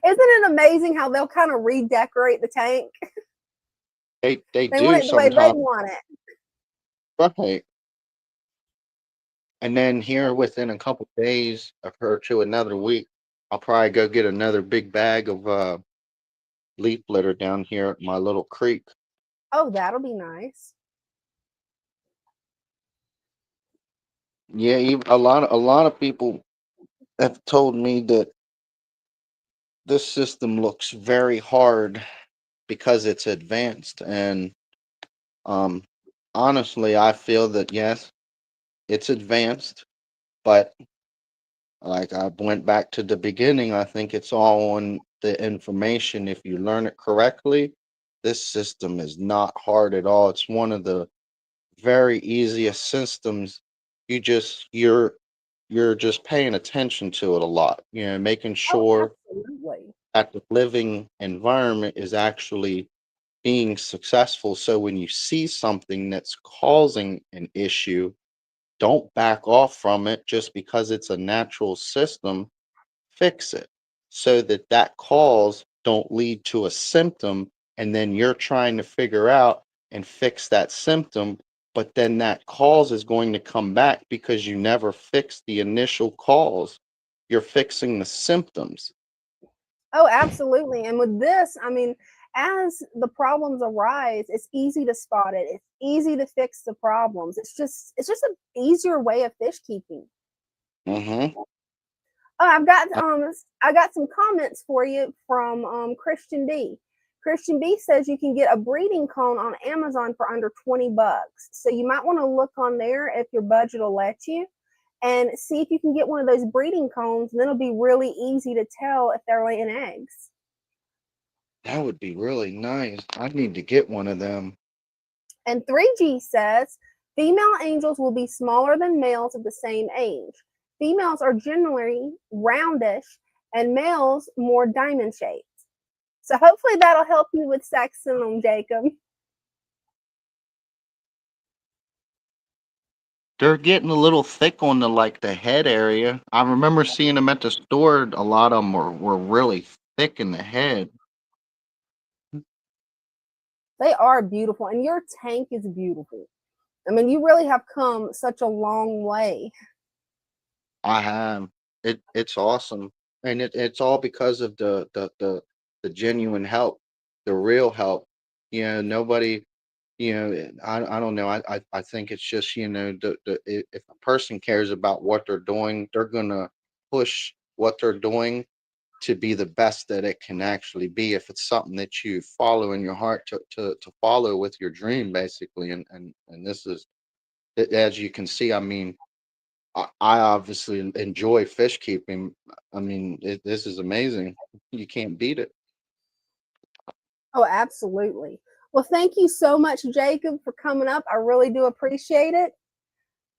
Isn't it amazing how they'll kind of redecorate the tank? They They want do it the way they sometimes, want it. right? And then here within a couple days of her to another week, I'll probably go get another big bag of leaf litter down here at my little creek. Oh, that'll be nice. Yeah, a lot of people have told me that this system looks very hard because it's advanced, and um honestly I feel that yes, it's advanced, but like I went back to the beginning, I think it's all on the information. If you learn it correctly, this system is not hard at all. It's one of the very easiest systems. You're just paying attention to it a lot, making Oh, sure absolutely. that the living environment is actually being successful. So when you see something that's causing an issue, don't back off from it just because it's a natural system. Fix it so that that cause don't lead to a symptom, and then you're trying to figure out and fix that symptom, but then that cause is going to come back because you never fixed the initial cause. You're fixing the symptoms. Oh, absolutely. And with this, I mean, as the problems arise, it's easy to spot it. It's easy to fix the problems. It's just an easier way of fish keeping. Mm-hmm. Oh, I got some comments for you from Christian B. Christian B says you can get a breeding cone on Amazon for under $20. So you might want to look on there if your budget will let you and see if you can get one of those breeding cones, and then it'll be really easy to tell if they're laying eggs. That would be really nice. I need to get one of them. And 3G says female angels will be smaller than males of the same age. Females are generally roundish and males more diamond shaped. So hopefully that'll help you with sexing them, Jacob. they're getting a little thick on the head area. I remember seeing them at the store. A lot of them were really thick in the head. They are beautiful, and your tank is beautiful. I mean, you really have come such a long way. I have. It's awesome, and it's all because of the genuine help, the real help. Nobody. I don't know. I think it's just if a person cares about what they're doing, they're gonna push what they're doing to be the best that it can actually be. If it's something that you follow in your heart to follow with your dream, basically, and this is as you can see. I mean, I obviously enjoy fish keeping. I mean, this is amazing. You can't beat it. Oh, absolutely. Well, thank you so much, Jacob, for coming up. I really do appreciate it.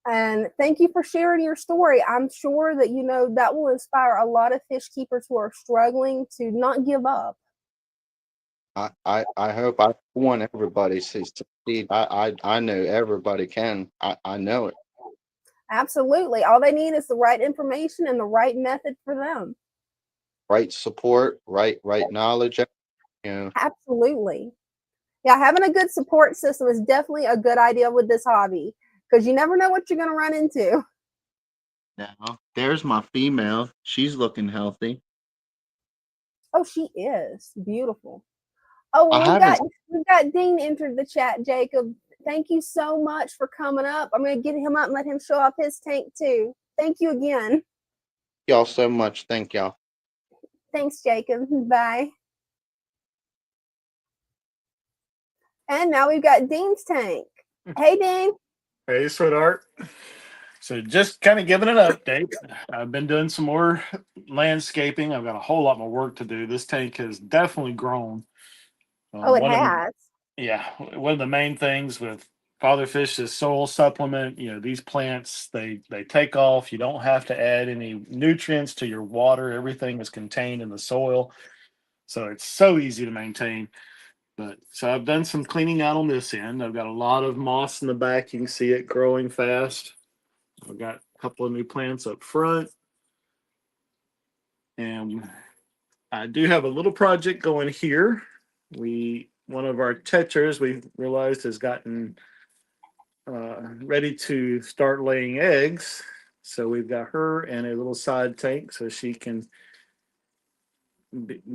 And thank you for sharing your story. I'm sure that, that will inspire a lot of fish keepers who are struggling to not give up. I hope I want everybody to succeed. I know everybody can. I know it. Absolutely. All they need is the right information and the right method for them. Right support, right knowledge. You know, Absolutely. Yeah, having a good support system is definitely a good idea with this hobby because you never know what you're going to run into. now there's my female. She's looking healthy. Oh, she is beautiful. Oh, I well, haven't. we've got Dean entered the chat, Jacob. Thank you so much for coming up. I'm going to get him up and let him show off his tank too. Thank you again. Y'all so much. Thank y'all. Thanks, Jacob. Bye. And now we've got Dean's tank. Hey, Dean. Hey, sweetheart. So just kind of giving an update. I've been doing some more landscaping. I've got a whole lot more work to do. This tank has definitely grown. Oh, it One of has. yeah, one of the main things with Father Fish is soil supplement. These plants they take off. You don't have to add any nutrients to your water. Everything is contained in the soil, so it's so easy to maintain. But so I've done some cleaning out on this end. I've got a lot of moss in the back. You can see it growing fast. I've got a couple of new plants up front. And I do have a little project going here. One of our tetras we realized has gotten ready to start laying eggs. So we've got her in a little side tank so she can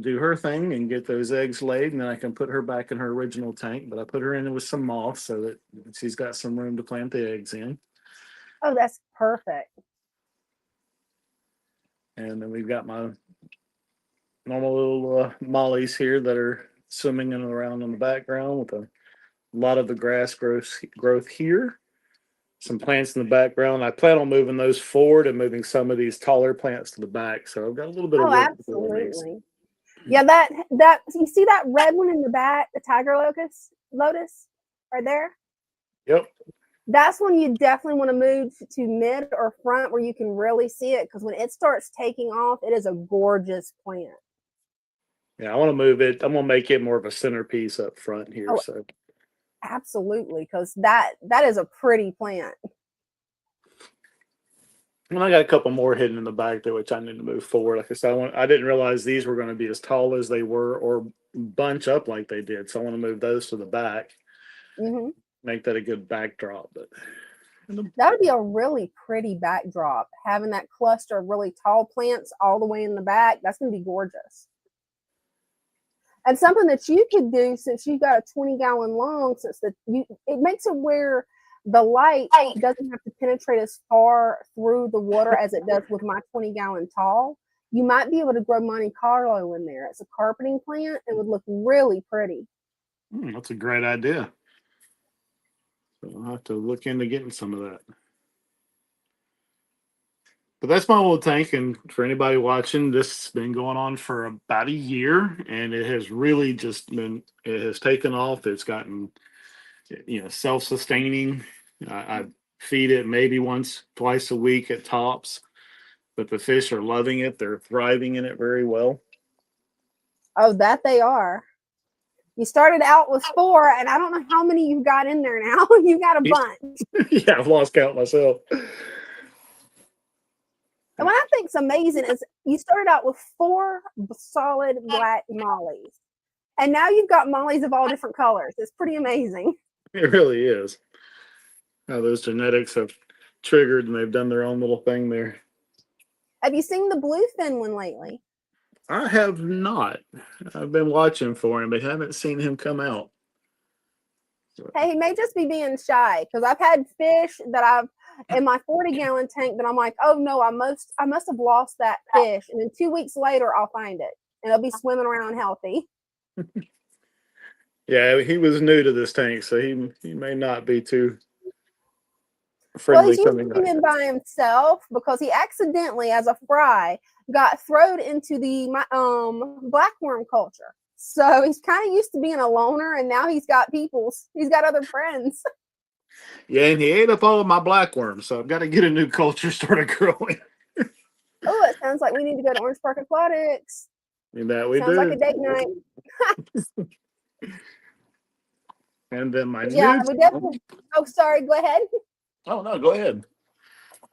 do her thing and get those eggs laid, and then I can put her back in her original tank. But I put her in with some moss so that she's got some room to plant the eggs in. Oh, that's perfect. And then we've got my normal little mollies here that are swimming in and around in the background with a lot of the grass growth here. Some plants in the background. I plan on moving those forward and moving some of these taller plants to the back. So I've got a little bit of Oh, work to do on these. absolutely. Yeah, that you see that red one in the back, the tiger lotus right there? Yep. That's when you definitely want to move to mid or front where you can really see it, because when it starts taking off, it is a gorgeous plant. Yeah, I want to move it. I'm gonna make it more of a centerpiece up front here. Oh, So absolutely, because that is a pretty plant. and I got a couple more hidden in the back there, which I need to move forward. Like I said, I didn't realize these were going to be as tall as they were or bunch up like they did. So I want to move those to the back, make that a good backdrop. But That would be a really pretty backdrop, having that cluster of really tall plants all the way in the back. That's going to be gorgeous. And something that you could do, since you've got a 20-gallon long, it makes it where the light doesn't have to penetrate as far through the water as it does with my 20-gallon tall. You might be able to grow Monte Carlo in there. It's a carpeting plant. It would look really pretty. That's a great idea. So I'll have to look into getting some of that. But that's my little tank. And for anybody watching, this has been going on for about a year, and it has really it has taken off. It's gotten, self-sustaining. I feed it maybe once, twice a week at tops, but the fish are loving it. They're thriving in it very well. Oh, that they are. You started out with 4, and I don't know how many you got in there now. You got a bunch. Yeah, I've lost count myself. And what I think's amazing is you started out with 4 solid black mollies, and now you've got mollies of all different colors. It's pretty amazing. It really is. How those genetics have triggered and they've done their own little thing there. Have you seen the bluefin one lately? I have not. I've been watching for him, but haven't seen him come out. Hey, he may just be being shy because I've had fish that I've in my 40-gallon tank that I'm like, oh no, I must have lost that fish, and then 2 weeks later I'll find it and it'll be swimming around healthy. Yeah, he was new to this tank, so he may not be too Well, friendly he's used to coming being out. by himself because he accidentally, as a fry, got thrown into the blackworm culture. So he's kind of used to being a loner, and now he's got other friends. Yeah, and he ate up all of my blackworms, so I've got to get a new culture started growing. Oh, it sounds like we need to go to Orange Park Aquatics. And that we Sounds do. like a date night. And then my Yeah, new. we definitely. Oh, sorry. Go ahead. Oh no, go ahead.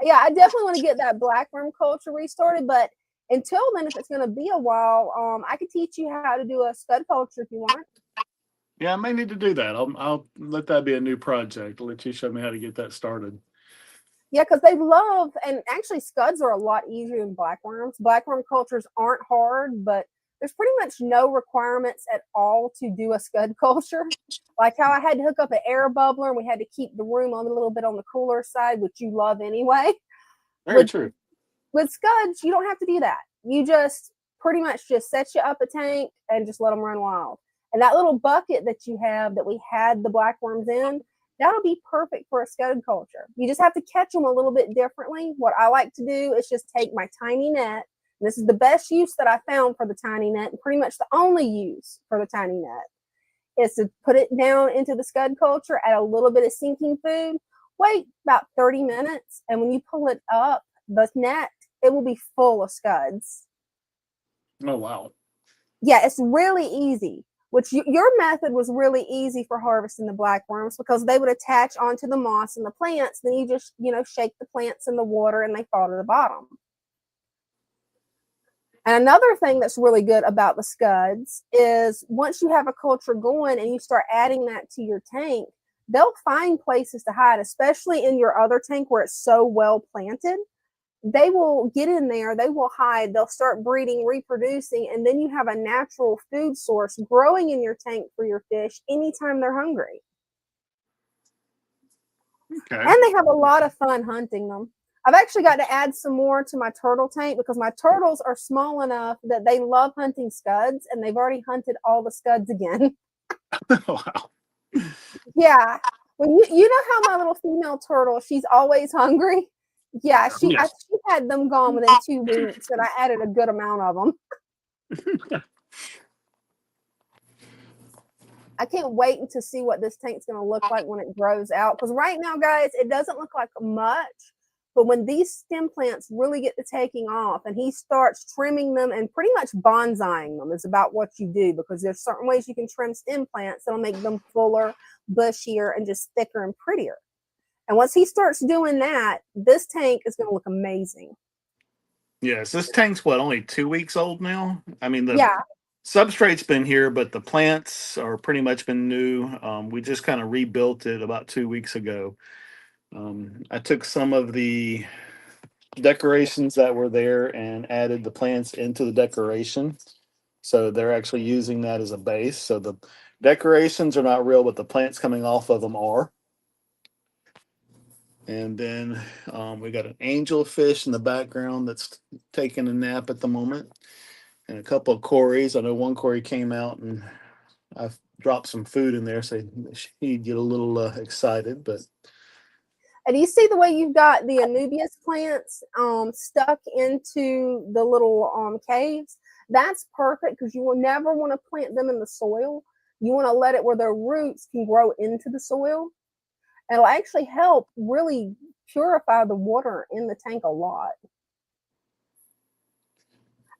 Yeah, I definitely want to get that blackworm culture restarted, but until then, if it's going to be a while, I could teach you how to do a scud culture if you want. Yeah, I may need to do that. I'll let that be a new project. I'll let you show me how to get that started. Yeah, because they love, and actually scuds are a lot easier than blackworms. Blackworm cultures aren't hard, but there's pretty much no requirements at all to do a scud culture. Like how I had to hook up an air bubbler and we had to keep the room a little bit on the cooler side, which you love anyway. Very true. With scuds, you don't have to do that. You just pretty much just set you up a tank and just let them run wild. And that little bucket that you have that we had the blackworms in, that'll be perfect for a scud culture. You just have to catch them a little bit differently. What I like to do is just take my tiny net. This is the best use that I found for the tiny net, and pretty much the only use for the tiny net is to put it down into the scud culture, add a little bit of sinking food, wait about 30 minutes, and when you pull it up, the net, it will be full of scuds. Oh wow. Yeah, it's really easy. Which your method was really easy for harvesting the blackworms because they would attach onto the moss and the plants. Then you just, shake the plants in the water and they fall to the bottom. And another thing that's really good about the scuds is once you have a culture going and you start adding that to your tank, they'll find places to hide, especially in your other tank where it's so well planted. They will get in there, they will hide, they'll start breeding, reproducing, and then you have a natural food source growing in your tank for your fish anytime they're hungry. Okay. And they have a lot of fun hunting them. I've actually got to add some more to my turtle tank because my turtles are small enough that they love hunting scuds, and they've already hunted all the scuds again. Wow. Yeah. When you know how my little female turtle, she's always hungry. Yeah, she had them gone within 2 weeks, and I added a good amount of them. I can't wait to see what this tank's going to look like when it grows out. Because right now, guys, it doesn't look like much. But when these stem plants really get to taking off and he starts trimming them and pretty much bonsaiing them is about what you do, because there's certain ways you can trim stem plants that'll make them fuller, bushier, and just thicker and prettier. And once he starts doing that, this tank is going to look amazing. Yes, this tank's only 2 weeks old now? I mean, the Yeah. substrate's been here, but the plants are pretty much been new. We just kind of rebuilt it about 2 weeks ago. I took some of the decorations that were there and added the plants into the decoration. So they're actually using that as a base. So the decorations are not real, but the plants coming off of them are. And then we got an angelfish in the background that's taking a nap at the moment. And a couple of Corys. I know one Cory came out and I've dropped some food in there, so he'd get a little excited. But And you see the way you've got the Anubias plants stuck into the little caves? That's perfect because you will never want to plant them in the soil. You want to let it where their roots can grow into the soil. And it'll actually help really purify the water in the tank a lot.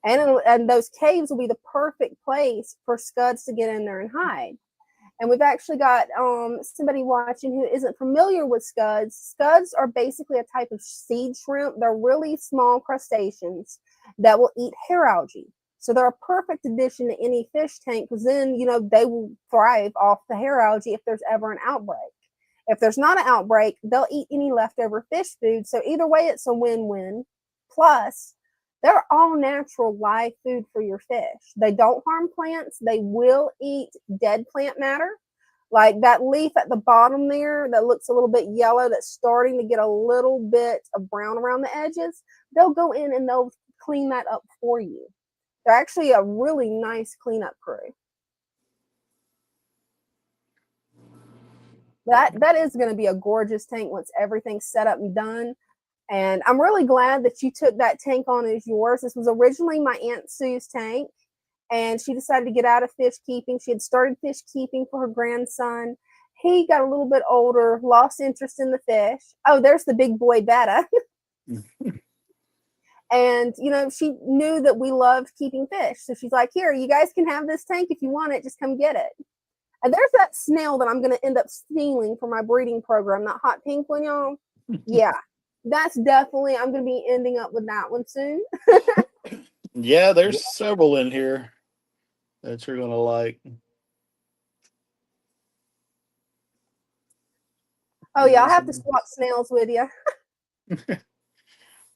And those caves will be the perfect place for scuds to get in there and hide. And we've actually got somebody watching who isn't familiar with scuds. Scuds are basically a type of seed shrimp. They're really small crustaceans that will eat hair algae. So they're a perfect addition to any fish tank, because then, you know, they will thrive off the hair algae if there's ever an outbreak. If there's not an outbreak, they'll eat any leftover fish food. So either way, it's a win-win. Plus, they're all natural live food for your fish. They don't harm plants. They will eat dead plant matter. Like that leaf at the bottom there that looks a little bit yellow, that's starting to get a little bit of brown around the edges. They'll go in and they'll clean that up for you. They're actually a really nice cleanup crew. That is going to be a gorgeous tank once everything's set up and done. And I'm really glad that you took that tank on as yours. This was originally my Aunt Sue's tank, and she decided to get out of fish keeping. She had started fish keeping for her grandson. He got a little bit older, lost interest in the fish. Oh, there's the big boy betta. And, you know, she knew that we loved keeping fish. So she's like, here, you guys can have this tank if you want it. Just come get it. And there's that snail that I'm going to end up stealing for my breeding program, that hot pink one, y'all. Yeah. That's definitely, I'm going to be ending up with that one soon. Yeah, there's several in here that you're going to like. Oh, yeah, I'll have to swap snails with you.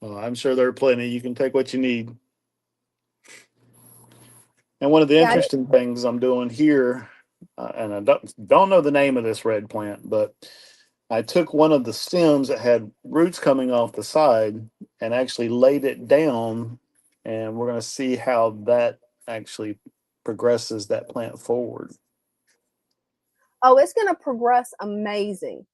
Well, I'm sure there are plenty. You can take what you need. And one of the interesting things I'm doing here, and I don't know the name of this red plant, but I took one of the stems that had roots coming off the side and actually laid it down, and we're going to see how that actually progresses that plant forward. Oh, it's going to progress amazing.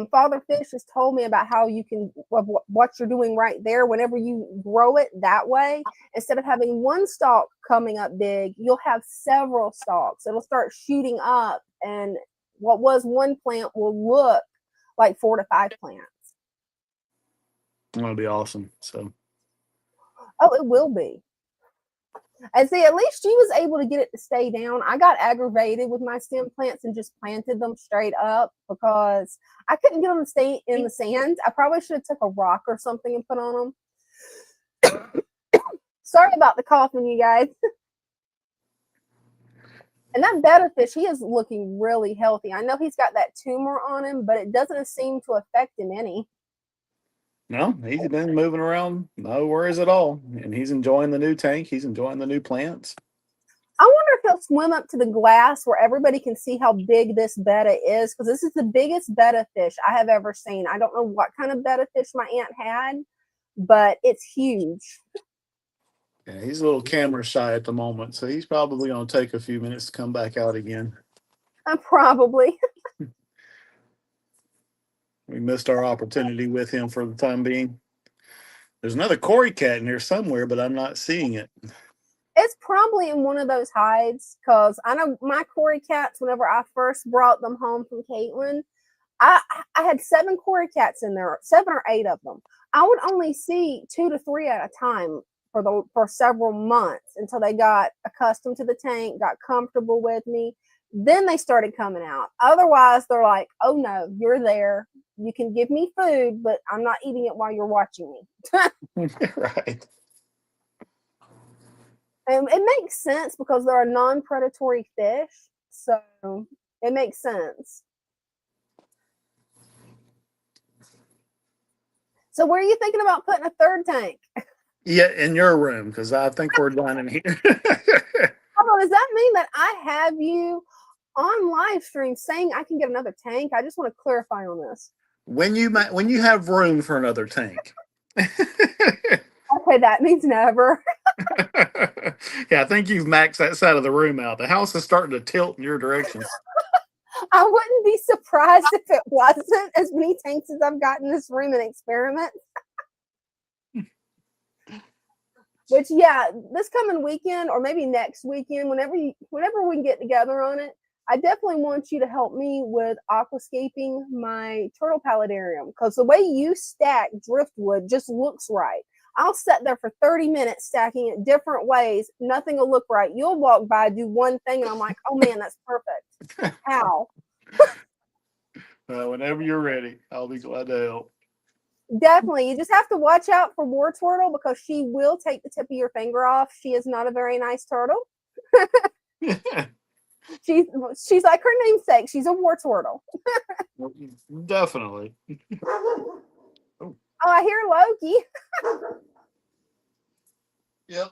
Father Fish has told me about how you can, what you're doing right there, whenever you grow it that way, instead of having one stalk coming up big, you'll have several stalks. It'll start shooting up, and what was one plant will look like 4 to 5 plants. That'll be awesome. So, oh, it will be. And see, at least she was able to get it to stay down. I got aggravated with my stem plants and just planted them straight up because I couldn't get them to stay in the sand. I probably should have took a rock or something and put on them. Sorry about the coughing, you guys. And that betta fish, he is looking really healthy. I know he's got that tumor on him, but it doesn't seem to affect him any. No, he's been moving around, no worries at all. And he's enjoying the new tank. He's enjoying the new plants. I wonder if he'll swim up to the glass where everybody can see how big this betta is, because this is the biggest betta fish I have ever seen. I don't know what kind of betta fish my aunt had, but it's huge. Yeah, he's a little camera shy at the moment, so he's probably going to take a few minutes to come back out again. Probably. We missed our opportunity with him for the time being. There's another Cory cat in here somewhere, but I'm not seeing it. It's probably in one of those hides, because I know my Cory cats, whenever I first brought them home from Caitlin, I had 7 Cory cats in there, 7 or 8 of them. I would only see 2 to 3 at a time for several months until they got accustomed to the tank, got comfortable with me. Then they started coming out. Otherwise, they're like, oh no, you're there. You can give me food, but I'm not eating it while you're watching me. Right. And it makes sense because they're a non-predatory fish. So it makes sense. So where are you thinking about putting a third tank? Yeah, in your room, because I think we're done in here. Oh, does that mean that I have you on live stream saying I can get another tank? I just want to clarify on this. When you have room for another tank. Okay, that means never. Yeah, I think you've maxed that side of the room out. The house is starting to tilt in your direction. I wouldn't be surprised if it wasn't as many tanks as I've got in this room and experiment. Which, yeah, this coming weekend or maybe next weekend, whenever we can get together on it, I definitely want you to help me with aquascaping my turtle paludarium, because the way you stack driftwood just looks right. I'll sit there for 30 minutes stacking it different ways. Nothing will look right. You'll walk by, do one thing, and I'm like, oh man, that's perfect. How? Whenever you're ready, I'll be glad to help. Definitely. You just have to watch out for war turtle because she will take the tip of your finger off. She is not a very nice turtle. She's like her namesake. She's a war turtle. Definitely. Oh, I hear Loki. Yep.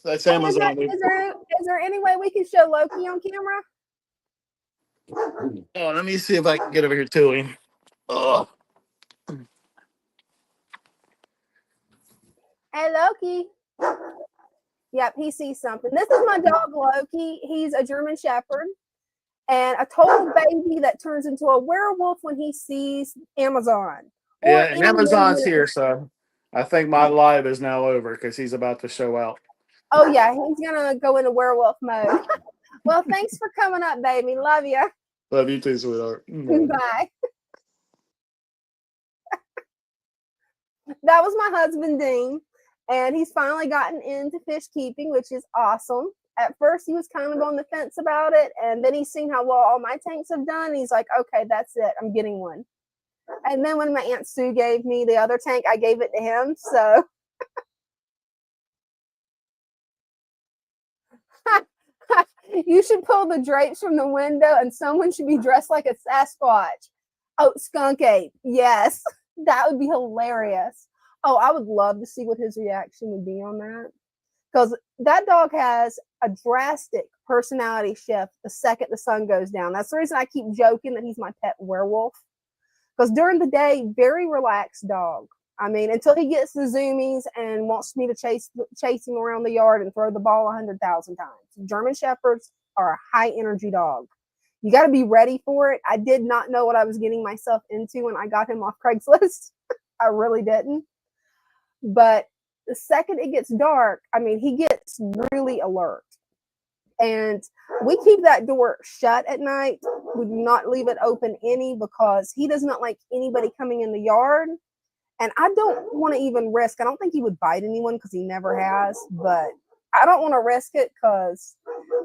That's Oh, Amazon. is there any way we can show Loki on camera? Oh, let me see if I can get over here to him. Oh. Hey, Loki. Yep, he sees something. This is my dog, Loki. He's a German Shepherd and a total baby that turns into a werewolf when he sees Amazon. Yeah, and Amazon's here, so I think my live is now over because he's about to show out. Oh, yeah, he's going to go into werewolf mode. Well, thanks for coming up, baby. Love you. Love you too, sweetheart. Bye. That was my husband, Dean, and he's finally gotten into fish keeping, which is awesome. At first, he was kind of on the fence about it, and then he's seen how well all my tanks have done. And he's like, okay, that's it. I'm getting one. And then when my Aunt Sue gave me the other tank, I gave it to him. So you should pull the drapes from the window and someone should be dressed like a Sasquatch. Oh, skunk ape. Yes, that would be hilarious. Oh, I would love to see what his reaction would be on that. Because that dog has a drastic personality shift the second the sun goes down. That's the reason I keep joking that he's my pet werewolf. Because during the day, very relaxed dog. I mean, until he gets the zoomies and wants me to chase him around the yard and throw the ball 100,000 times. German Shepherds are a high energy dog. You got to be ready for it. I did not know what I was getting myself into when I got him off Craigslist. I really didn't. But the second it gets dark, I mean, he gets really alert. And we keep that door shut at night. We do not leave it open any because he does not like anybody coming in the yard. And I don't want to even risk. I don't think he would bite anyone because he never has. But I don't want to risk it because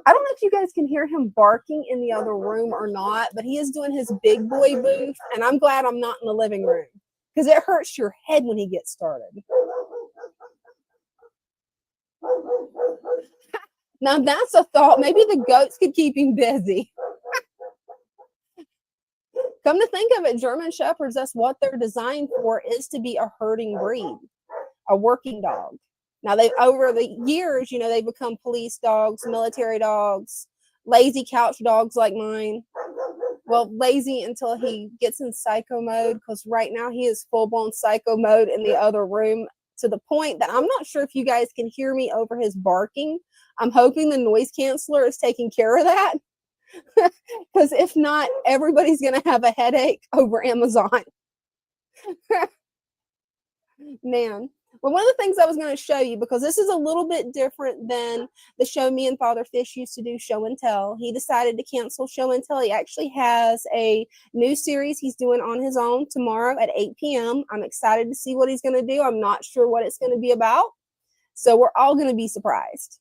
I don't know if you guys can hear him barking in the other room or not. But he is doing his big boy booth. And I'm glad I'm not in the living room because it hurts your head when he gets started. Now that's a thought. Maybe the goats could keep him busy. Come to think of it, German Shepherds, that's what they're designed for, is to be a herding breed, a working dog. Now, over the years, they've become police dogs, military dogs, lazy couch dogs like mine. Well, lazy until he gets in psycho mode, because right now he is full-blown psycho mode in the other room, to the point that I'm not sure if you guys can hear me over his barking. I'm hoping the noise canceller is taking care of that. Because if not, everybody's going to have a headache over Amazon. Man. Well, one of the things I was going to show you, because this is a little bit different than the show me and Father Fish used to do, Show and Tell. He decided to cancel Show and Tell. He actually has a new series he's doing on his own tomorrow at 8 p.m. I'm excited to see what he's going to do. I'm not sure what it's going to be about. So we're all going to be surprised.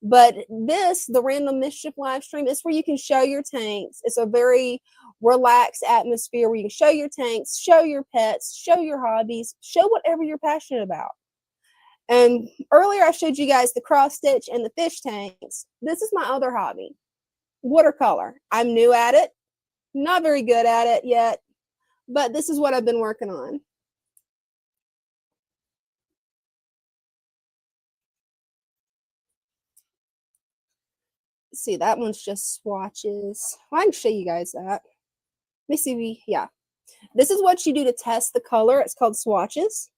But the Random Mischief live stream, is where you can show your tanks. It's a very relaxed atmosphere where you can show your tanks, show your pets, show your hobbies, show whatever you're passionate about. And earlier I showed you guys the cross stitch and the fish tanks. This is my other hobby, watercolor. I'm new at it, not very good at it yet, but this is what I've been working on. See, that one's just swatches. Well, I can show you guys that. Let me see. Yeah. This is what you do to test the color. It's called swatches.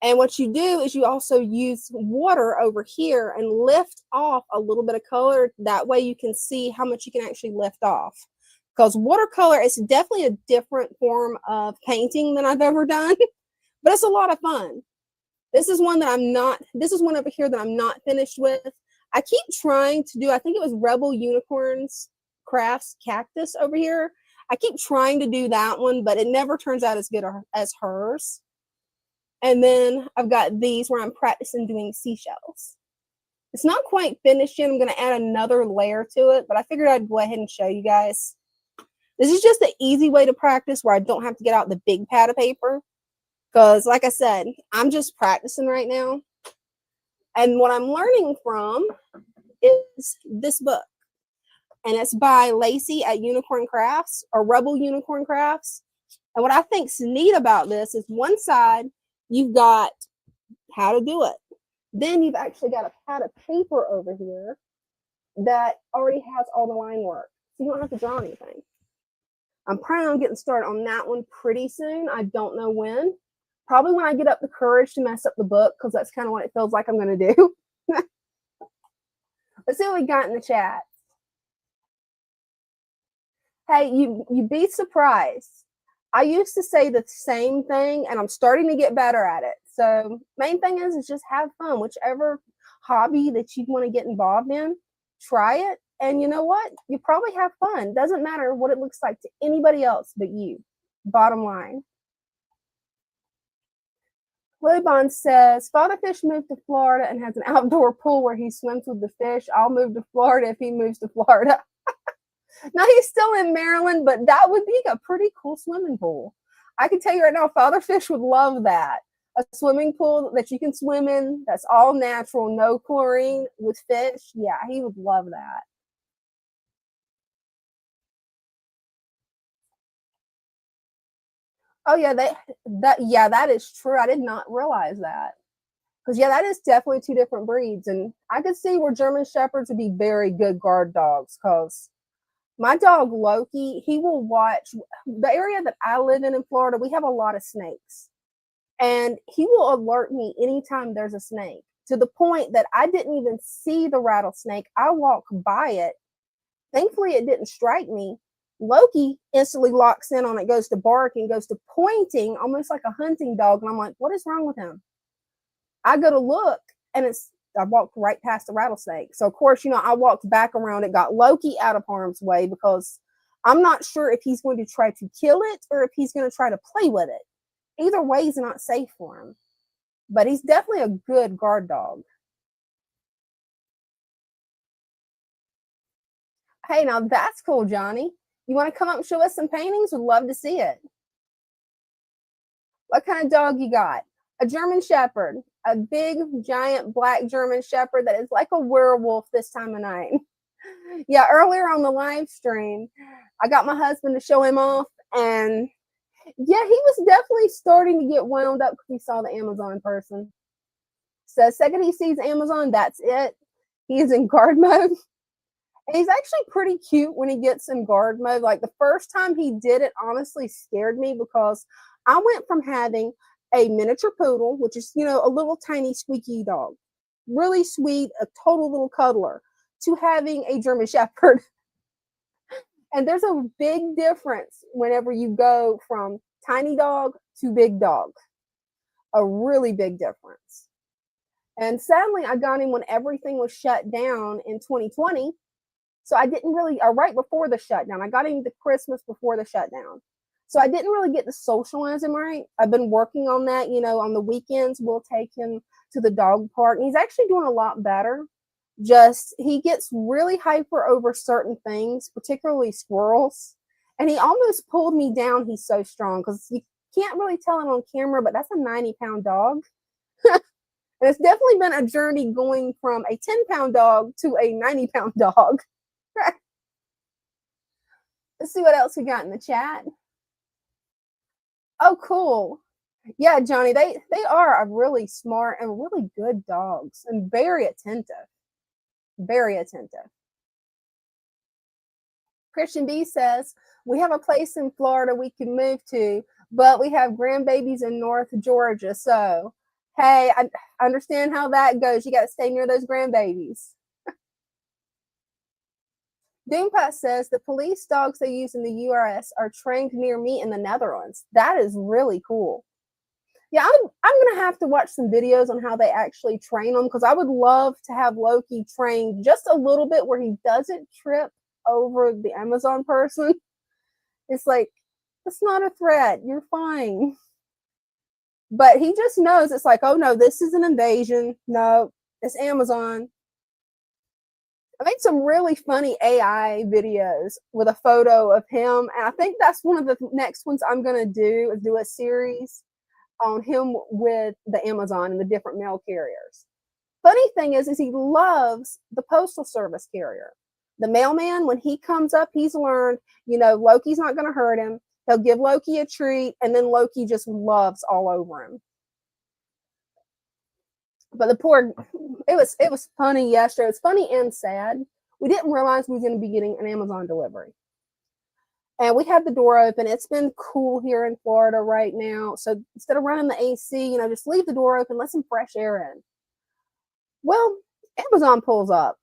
And what you do is you also use water over here and lift off a little bit of color. That way you can see how much you can actually lift off. Because watercolor is definitely a different form of painting than I've ever done. But it's a lot of fun. This is one over here that I'm not finished with. I keep trying to do, I think it was Rebel Unicorns Crafts Cactus over here. I keep trying to do that one, but it never turns out as good as hers. And then I've got these where I'm practicing doing seashells. It's not quite finished yet. I'm going to add another layer to it, but I figured I'd go ahead and show you guys. This is just an easy way to practice where I don't have to get out the big pad of paper. Because like I said, I'm just practicing right now. And what I'm learning from is this book. And it's by Lacey at Unicorn Crafts, or Rebel Unicorn Crafts. And what I think's neat about this is one side, you've got how to do it. Then you've actually got a pad of paper over here that already has all the line work. So you don't have to draw anything. I'm planning on getting started on that one pretty soon. I don't know when. Probably when I get up the courage to mess up the book, because that's kind of what it feels like I'm going to do. Let's see what we got in the chat. Hey, you'd be surprised. I used to say the same thing, and I'm starting to get better at it. So main thing is just have fun. Whichever hobby that you want to get involved in, try it. And you know what? You probably have fun. Doesn't matter what it looks like to anybody else but you. Bottom line. Lebon says, Father Fish moved to Florida and has an outdoor pool where he swims with the fish. I'll move to Florida if he moves to Florida. Now he's still in Maryland, but that would be a pretty cool swimming pool. I can tell you right now, Father Fish would love that. A swimming pool that you can swim in, that's all natural, no chlorine, with fish. Yeah, he would love that. Oh yeah, that is true. I did not realize that. Because yeah, that is definitely two different breeds. And I could see where German Shepherds would be very good guard dogs, because my dog Loki, he will watch the area that I live in Florida. We have a lot of snakes, and he will alert me anytime there's a snake, to the point that I didn't even see the rattlesnake. I walk by it. Thankfully, it didn't strike me. Loki instantly locks in on it, goes to barking, goes to pointing, almost like a hunting dog. And I'm like, what is wrong with him? I go to look, and I walked right past the rattlesnake. So, of course, I walked back around it, got Loki out of harm's way, because I'm not sure if he's going to try to kill it or if he's going to try to play with it. Either way is not safe for him. But he's definitely a good guard dog. Hey, now that's cool, Johnny. You want to come up and show us some paintings? We'd love to see it. What kind of dog you got? A German Shepherd. A big, giant, black German Shepherd that is like a werewolf this time of night. Yeah, earlier on the live stream, I got my husband to show him off, and yeah, he was definitely starting to get wound up because he saw the Amazon person. So the second he sees Amazon, that's it. He's in guard mode. And he's actually pretty cute when he gets in guard mode. Like the first time he did it, honestly scared me, because I went from having a miniature poodle, which is, a little tiny squeaky dog, really sweet, a total little cuddler, to having a German Shepherd. And there's a big difference whenever you go from tiny dog to big dog. A really big difference. And sadly, I got him when everything was shut down in 2020. So I didn't really, right before the shutdown, I got him the Christmas before the shutdown. So I didn't really get to socialize him right. I've been working on that. On the weekends, we'll take him to the dog park. And he's actually doing a lot better. Just, he gets really hyper over certain things, particularly squirrels. And he almost pulled me down. He's so strong, because you can't really tell him on camera, but that's a 90-pound dog. And it's definitely been a journey going from a 10-pound dog to a 90-pound dog. Let's see what else we got in the chat. Oh, cool. Yeah, Johnny, they are a really smart and really good dogs, and very attentive. Very attentive. Christian B says, we have a place in Florida we can move to, but we have grandbabies in North Georgia. So, hey, I understand how that goes. You got to stay near those grandbabies. Doompat says the police dogs they use in the US are trained near me in the Netherlands. That is really cool. Yeah, I'm going to have to watch some videos on how they actually train them, because I would love to have Loki trained just a little bit where he doesn't trip over the Amazon person. It's like, it's not a threat. You're fine. But he just knows it's like, oh no, this is an invasion. No, it's Amazon. I made some really funny AI videos with a photo of him. And I think that's one of the next ones I'm going to do, is do a series on him with the Amazon and the different mail carriers. Funny thing is he loves the postal service carrier. The mailman, when he comes up, he's learned, Loki's not going to hurt him. He'll give Loki a treat, and then Loki just loves all over him. But it was funny yesterday. It was funny and sad. We didn't realize we were going to be getting an Amazon delivery. And we had the door open. It's been cool here in Florida right now. So instead of running the AC, just leave the door open, let some fresh air in. Well, Amazon pulls up.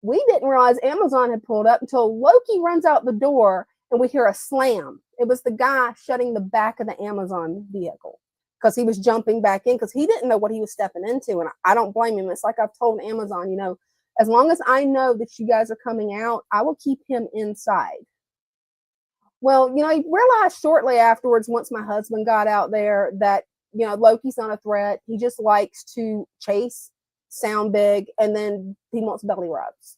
We didn't realize Amazon had pulled up until Loki runs out the door and we hear a slam. It was the guy shutting the back of the Amazon vehicle because he was jumping back in because he didn't know what he was stepping into. And I don't blame him. It's like I've told Amazon, as long as I know that you guys are coming out, I will keep him inside. Well, I realized shortly afterwards, once my husband got out there, that, Loki's not a threat. He just likes to chase, sound big, and then he wants belly rubs.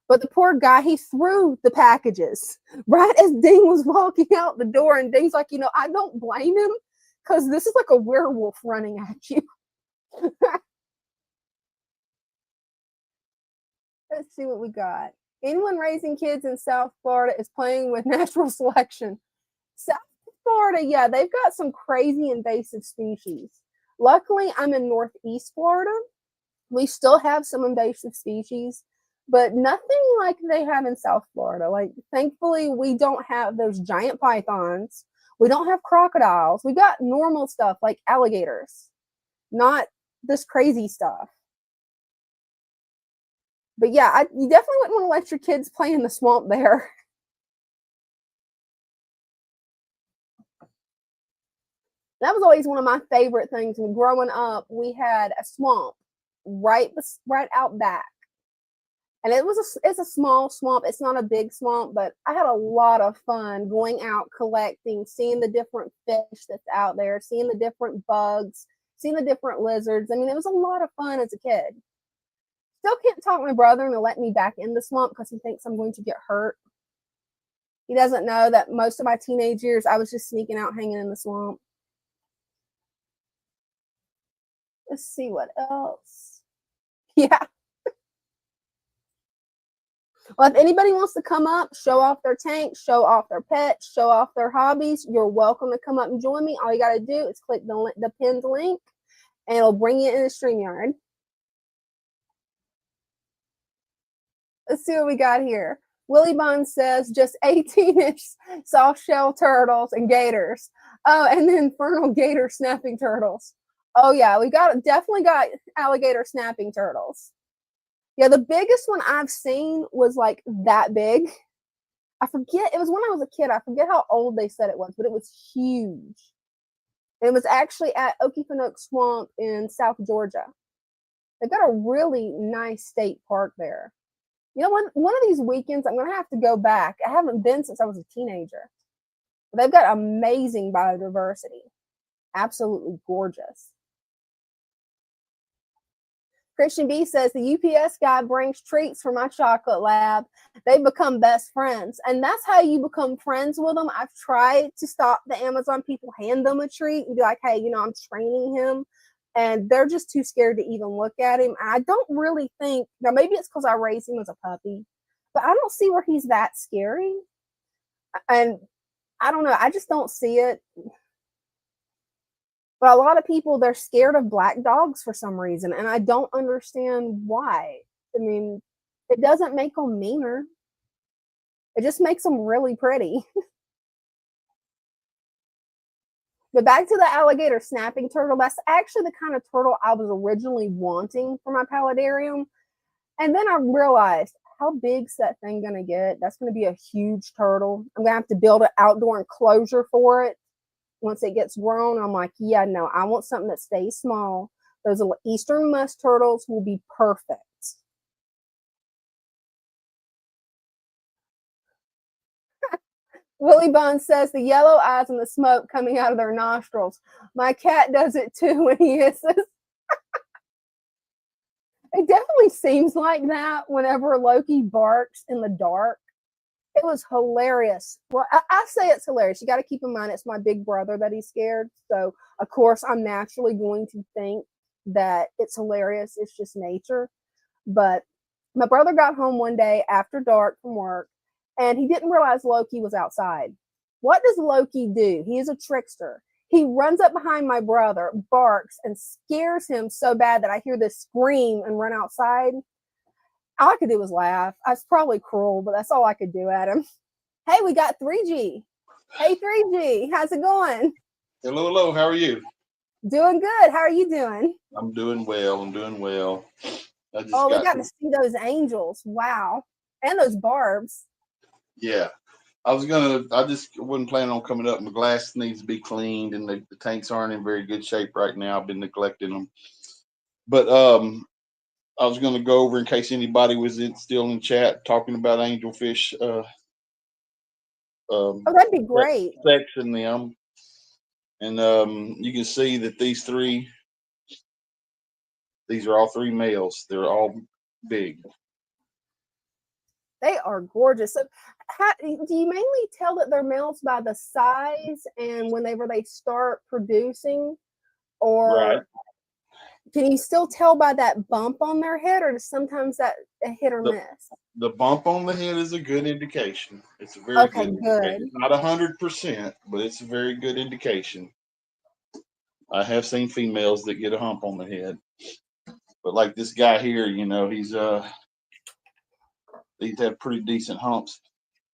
But the poor guy, he threw the packages right as Dean was walking out the door. And Dean's like, I don't blame him because this is like a werewolf running at you. Let's see what we got. Anyone raising kids in South Florida is playing with natural selection. South Florida, yeah, they've got some crazy invasive species. Luckily, I'm in Northeast Florida. We still have some invasive species, but nothing like they have in South Florida. Like, thankfully, we don't have those giant pythons. We don't have crocodiles. We got normal stuff like alligators, not this crazy stuff. But yeah, you definitely wouldn't want to let your kids play in the swamp there. That was always one of my favorite things. When growing up, we had a swamp right out back. And it's a small swamp. It's not a big swamp, but I had a lot of fun going out collecting, seeing the different fish that's out there, seeing the different bugs, seeing the different lizards. I mean, it was a lot of fun as a kid. Still can't talk my brother into let me back in the swamp because he thinks I'm going to get hurt. He doesn't know that most of my teenage years, I was just sneaking out, hanging in the swamp. Let's see what else. Yeah. Well, if anybody wants to come up, show off their tank, show off their pets, show off their hobbies, you're welcome to come up and join me. All you got to do is click the pinned link, and it'll bring you in the StreamYard. Let's see what we got here. Willie Bond says just 18-inch soft shell turtles and gators. Oh, and then infernal gator snapping turtles. Oh yeah, we definitely got alligator snapping turtles. Yeah, the biggest one I've seen was like that big. I forget, it was when I was a kid. I forget how old they said it was, but it was huge. And it was actually at Okefenokee Swamp in South Georgia. They've got a really nice state park there. One of these weekends, I'm going to have to go back. I haven't been since I was a teenager. But they've got amazing biodiversity. Absolutely gorgeous. Christian B says, the UPS guy brings treats for my chocolate lab. They become best friends. And that's how you become friends with them. I've tried to stop the Amazon people, hand them a treat and be like, hey, I'm training him. And they're just too scared to even look at him. And I don't really think, now maybe it's because I raised him as a puppy, but I don't see where he's that scary. And I don't know, I just don't see it. But a lot of people, they're scared of black dogs for some reason. And I don't understand why. I mean, it doesn't make them meaner. It just makes them really pretty. But back to the alligator snapping turtle, that's actually the kind of turtle I was originally wanting for my paludarium. And then I realized, how big's that thing going to get? That's going to be a huge turtle. I'm going to have to build an outdoor enclosure for it once it gets grown. I'm like, yeah, no, I want something that stays small. Those little eastern musk turtles will be perfect. Willie Bond says the yellow eyes and the smoke coming out of their nostrils. My cat does it too when he hisses. It definitely seems like that whenever Loki barks in the dark. It was hilarious. Well, I say it's hilarious. You got to keep in mind it's my big brother that he's scared. So, of course, I'm naturally going to think that it's hilarious. It's just nature. But my brother got home one day after dark from work, and he didn't realize Loki was outside. What does Loki do? He is a trickster. He runs up behind my brother, barks, and scares him so bad that I hear this scream and run outside. All I could do was laugh. I was probably cruel, but that's all I could do at him. Hey, we got 3G. Hey, 3G, how's it going? Hello, hello. How are you? Doing good. How are you doing? I'm doing well. I'm doing well. I just Oh, we got got to see those angels. Wow. And those barbs. yeah. I just wasn't planning on coming up. My glass needs to be cleaned, and the tanks aren't in very good shape right now. I've been neglecting them. But I was gonna go over in case anybody was still in chat talking about angelfish. Oh, that'd be great. Sexing them, and you can see that these are all three males. They're all big. They are gorgeous. So, do you mainly tell that they're males by the size and whenever they start producing, or Right. can you still tell by that bump on their head, or does sometimes that a hit or miss? The bump on the head is a good indication. It's a very Okay, good good. indication. It's not 100%, but it's a very good indication. I have seen females that get a hump on the head, but like this guy here, these have pretty decent humps.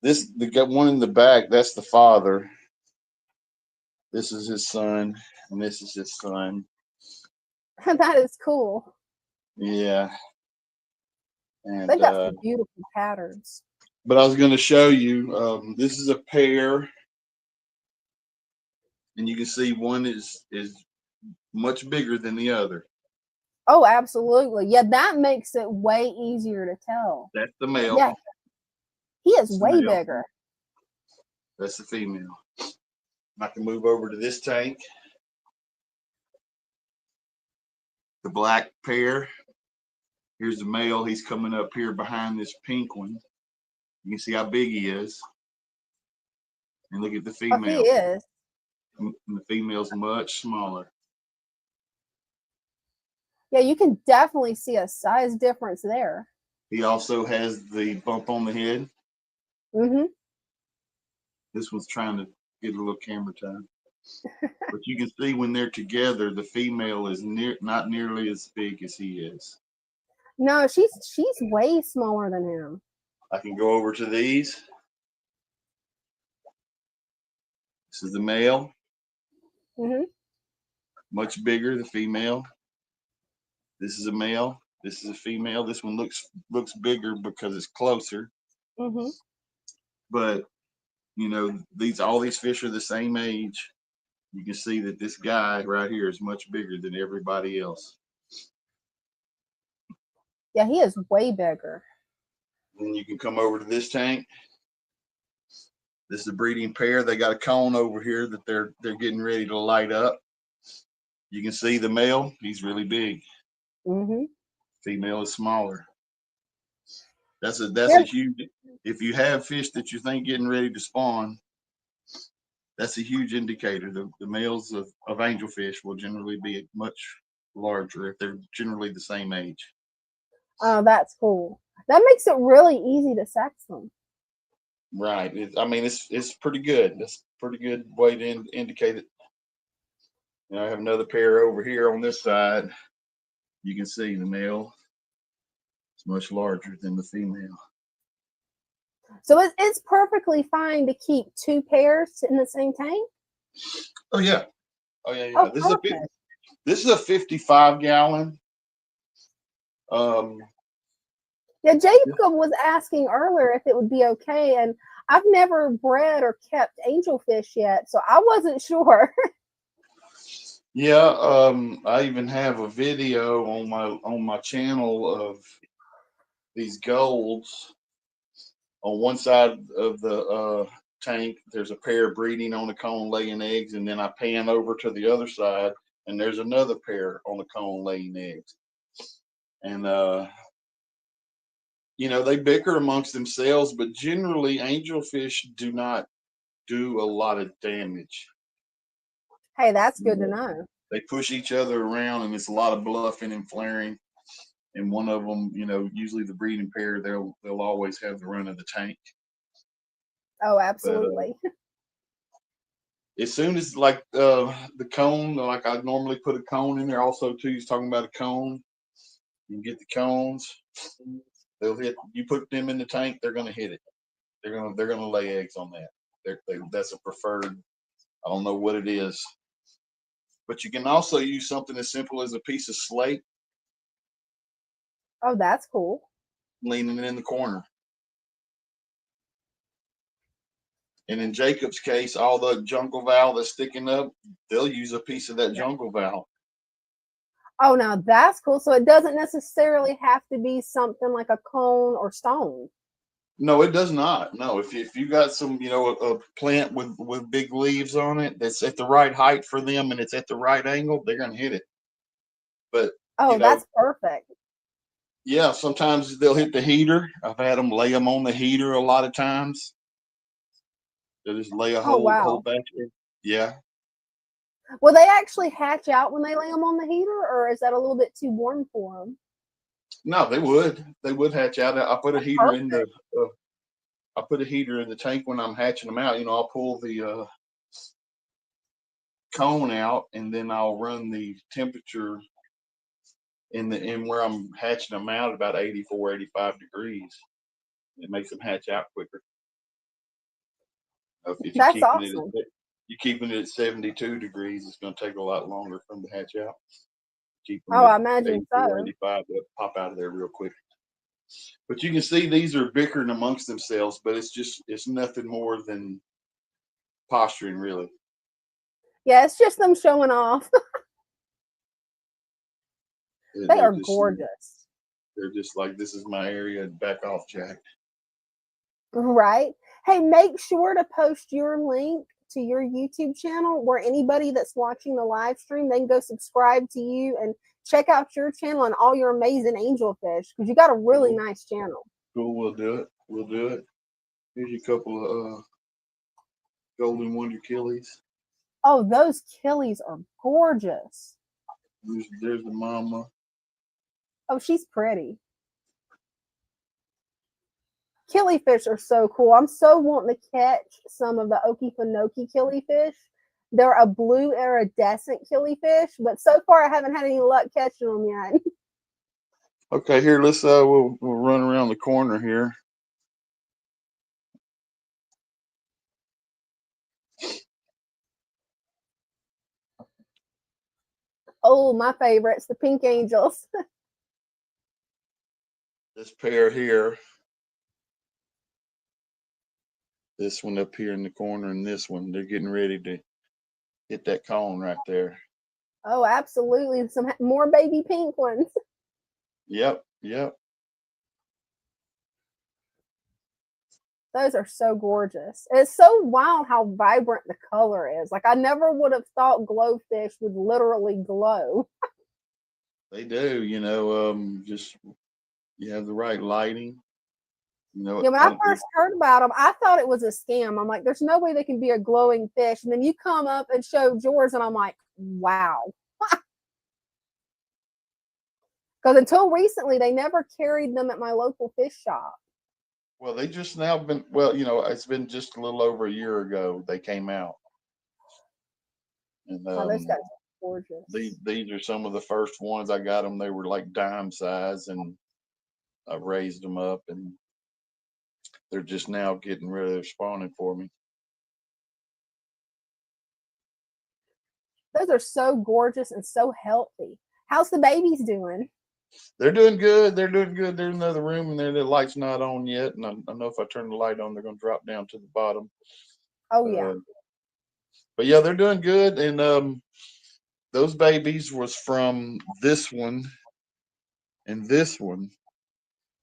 The one in the back, that's the father. This is his son, and this is his son. That is cool. Yeah, and They've got some beautiful patterns. but I was going to show you. This is a pair, and you can see one is much bigger than the other. Oh, absolutely. Yeah, that makes it way easier to tell. That's the male. Yeah, he is That's way the male. bigger. That's the female. I can move over to this tank. The black pair. Here's the male. He's coming up here behind this pink one. You can see how big he is. And look at the Oh, female. he is. And the female's much smaller. Yeah, you can definitely see a size difference there. He also has the bump on the head. Mm-hmm. This one's trying to get a little camera time. But you can see when they're together, the female is not nearly as big as he is. No, she's way smaller than him. I can go over to these. This is the male. Mm-hmm. Much bigger, the female. This is a male. This is a female. This one looks bigger because it's closer. Mm-hmm. But all these fish are the same age. You can see that this guy right here is much bigger than everybody else. Yeah, he is way bigger. Then you can come over to this tank. This is a breeding pair. They got a cone over here that they're getting ready to light up. You can see the male, he's really big. Mm-hmm. Female is smaller. That's a huge. If you have fish that you think getting ready to spawn, that's a huge indicator. The males of angelfish will generally be much larger if they're generally the same age. Oh, that's cool. That makes it really easy to sex them. Right. It's pretty good. That's a pretty good way to indicate it. I have another pair over here on this side. You can see the male is much larger than the female. So it's perfectly fine to keep two pairs in the same tank? Oh yeah. Oh yeah. Oh, This is a 55 gallon. Yeah, Jacob was asking earlier if it would be okay, and I've never bred or kept angelfish yet, so I wasn't sure. Yeah, I even have a video on my channel of these golds on one side of the tank, there's a pair breeding on the cone laying eggs, and then I pan over to the other side, and there's another pair on the cone laying eggs. And you know, they bicker amongst themselves, but generally angelfish do not do a lot of damage. Hey, that's good to Yeah. know. They push each other around, and it's a lot of bluffing and flaring. And one of them, you know, usually the breeding pair, they'll always have the run of the tank. Oh, But absolutely. as soon as like the cone, like I normally put a cone in there. Also, too, he's talking about a cone. You can get the cones. They'll hit. You put them in the tank, they're gonna hit it. They're gonna lay eggs on that. That's a preferred. I don't know what it is, but you can also use something as simple as a piece of slate, Oh, that's cool. leaning it in the corner. And in Jacob's case, all the jungle valve that's sticking up, they'll use a piece of that jungle valve. Oh, now that's cool. So it doesn't necessarily have to be something like a cone or stone. No, it does not. No, if you got some, you know, a plant with big leaves on it that's at the right height for them and it's at the right angle, they're gonna hit it. But Oh, you know, that's perfect. yeah, sometimes they'll hit the heater. I've had them lay them on the heater a lot of times. They'll just lay a Oh, whole wow. batch of, yeah. Will they actually hatch out when they lay them on the heater, or is that a little bit too warm for them? No, they would hatch out. I put a heater in the Perfect. I put a heater in the tank when I'm hatching them out. You know, I'll pull the cone out, and then I'll run the temperature in where I'm hatching them out about 84, 85 degrees. It makes them hatch out quicker. If you're That's keeping it awesome. you're keeping it at 72 degrees, it's going to take a lot longer for them to hatch out. Keep them Oh, at I imagine 84, so. 85, they'll pop out of there real quick. But you can see these are bickering amongst themselves, but it's nothing more than posturing, really. Yeah, it's just them showing off. They They're are just gorgeous. they're just like, this is my area, back off, Jack. Right? Hey, make sure to post your link to your YouTube channel where anybody that's watching the live stream, they can go subscribe to you and check out your channel and all your amazing angelfish because you got a really nice channel. Cool, we'll do it. We'll do it. Here's a couple of golden wonder killies. Oh, those killies are gorgeous. There's the mama. Oh, she's pretty. Killifish are so cool. I'm so wanting to catch some of the Okefenokee killifish. They're a blue iridescent killifish, but so far I haven't had any luck catching them yet. Okay, here let's we'll run around the corner here. Oh, my favorites, the pink angels. This pair here. This one up here in the corner and this one, they're getting ready to hit that cone right there. Oh, absolutely. Some more baby pink ones. Yep, yep. Those are so gorgeous. It's so wild how vibrant the color is. Like I never would have thought glowfish would literally glow. They do, you know, just you have the right lighting. You know, Yeah, when I first heard about them, I thought it was a scam. I'm like, there's no way they can be a glowing fish. And then you come up and show yours, and I'm like, wow. Because until recently, they never carried them at my local fish shop. well, they just now been, well, you know, it's been just a little over a year ago they came out. And Oh, those guys are gorgeous. these are some of the first ones I got them. They were like dime size, and I raised them up, and they're just now getting ready to spawning for me. Those are so gorgeous and so healthy. How's the babies doing? They're doing good. They're doing good. There's another room in there. The light's not on yet, and I know if I turn the light on, they're going to drop down to the bottom. Oh, yeah. But yeah, they're doing good. And those babies was from this one and this one.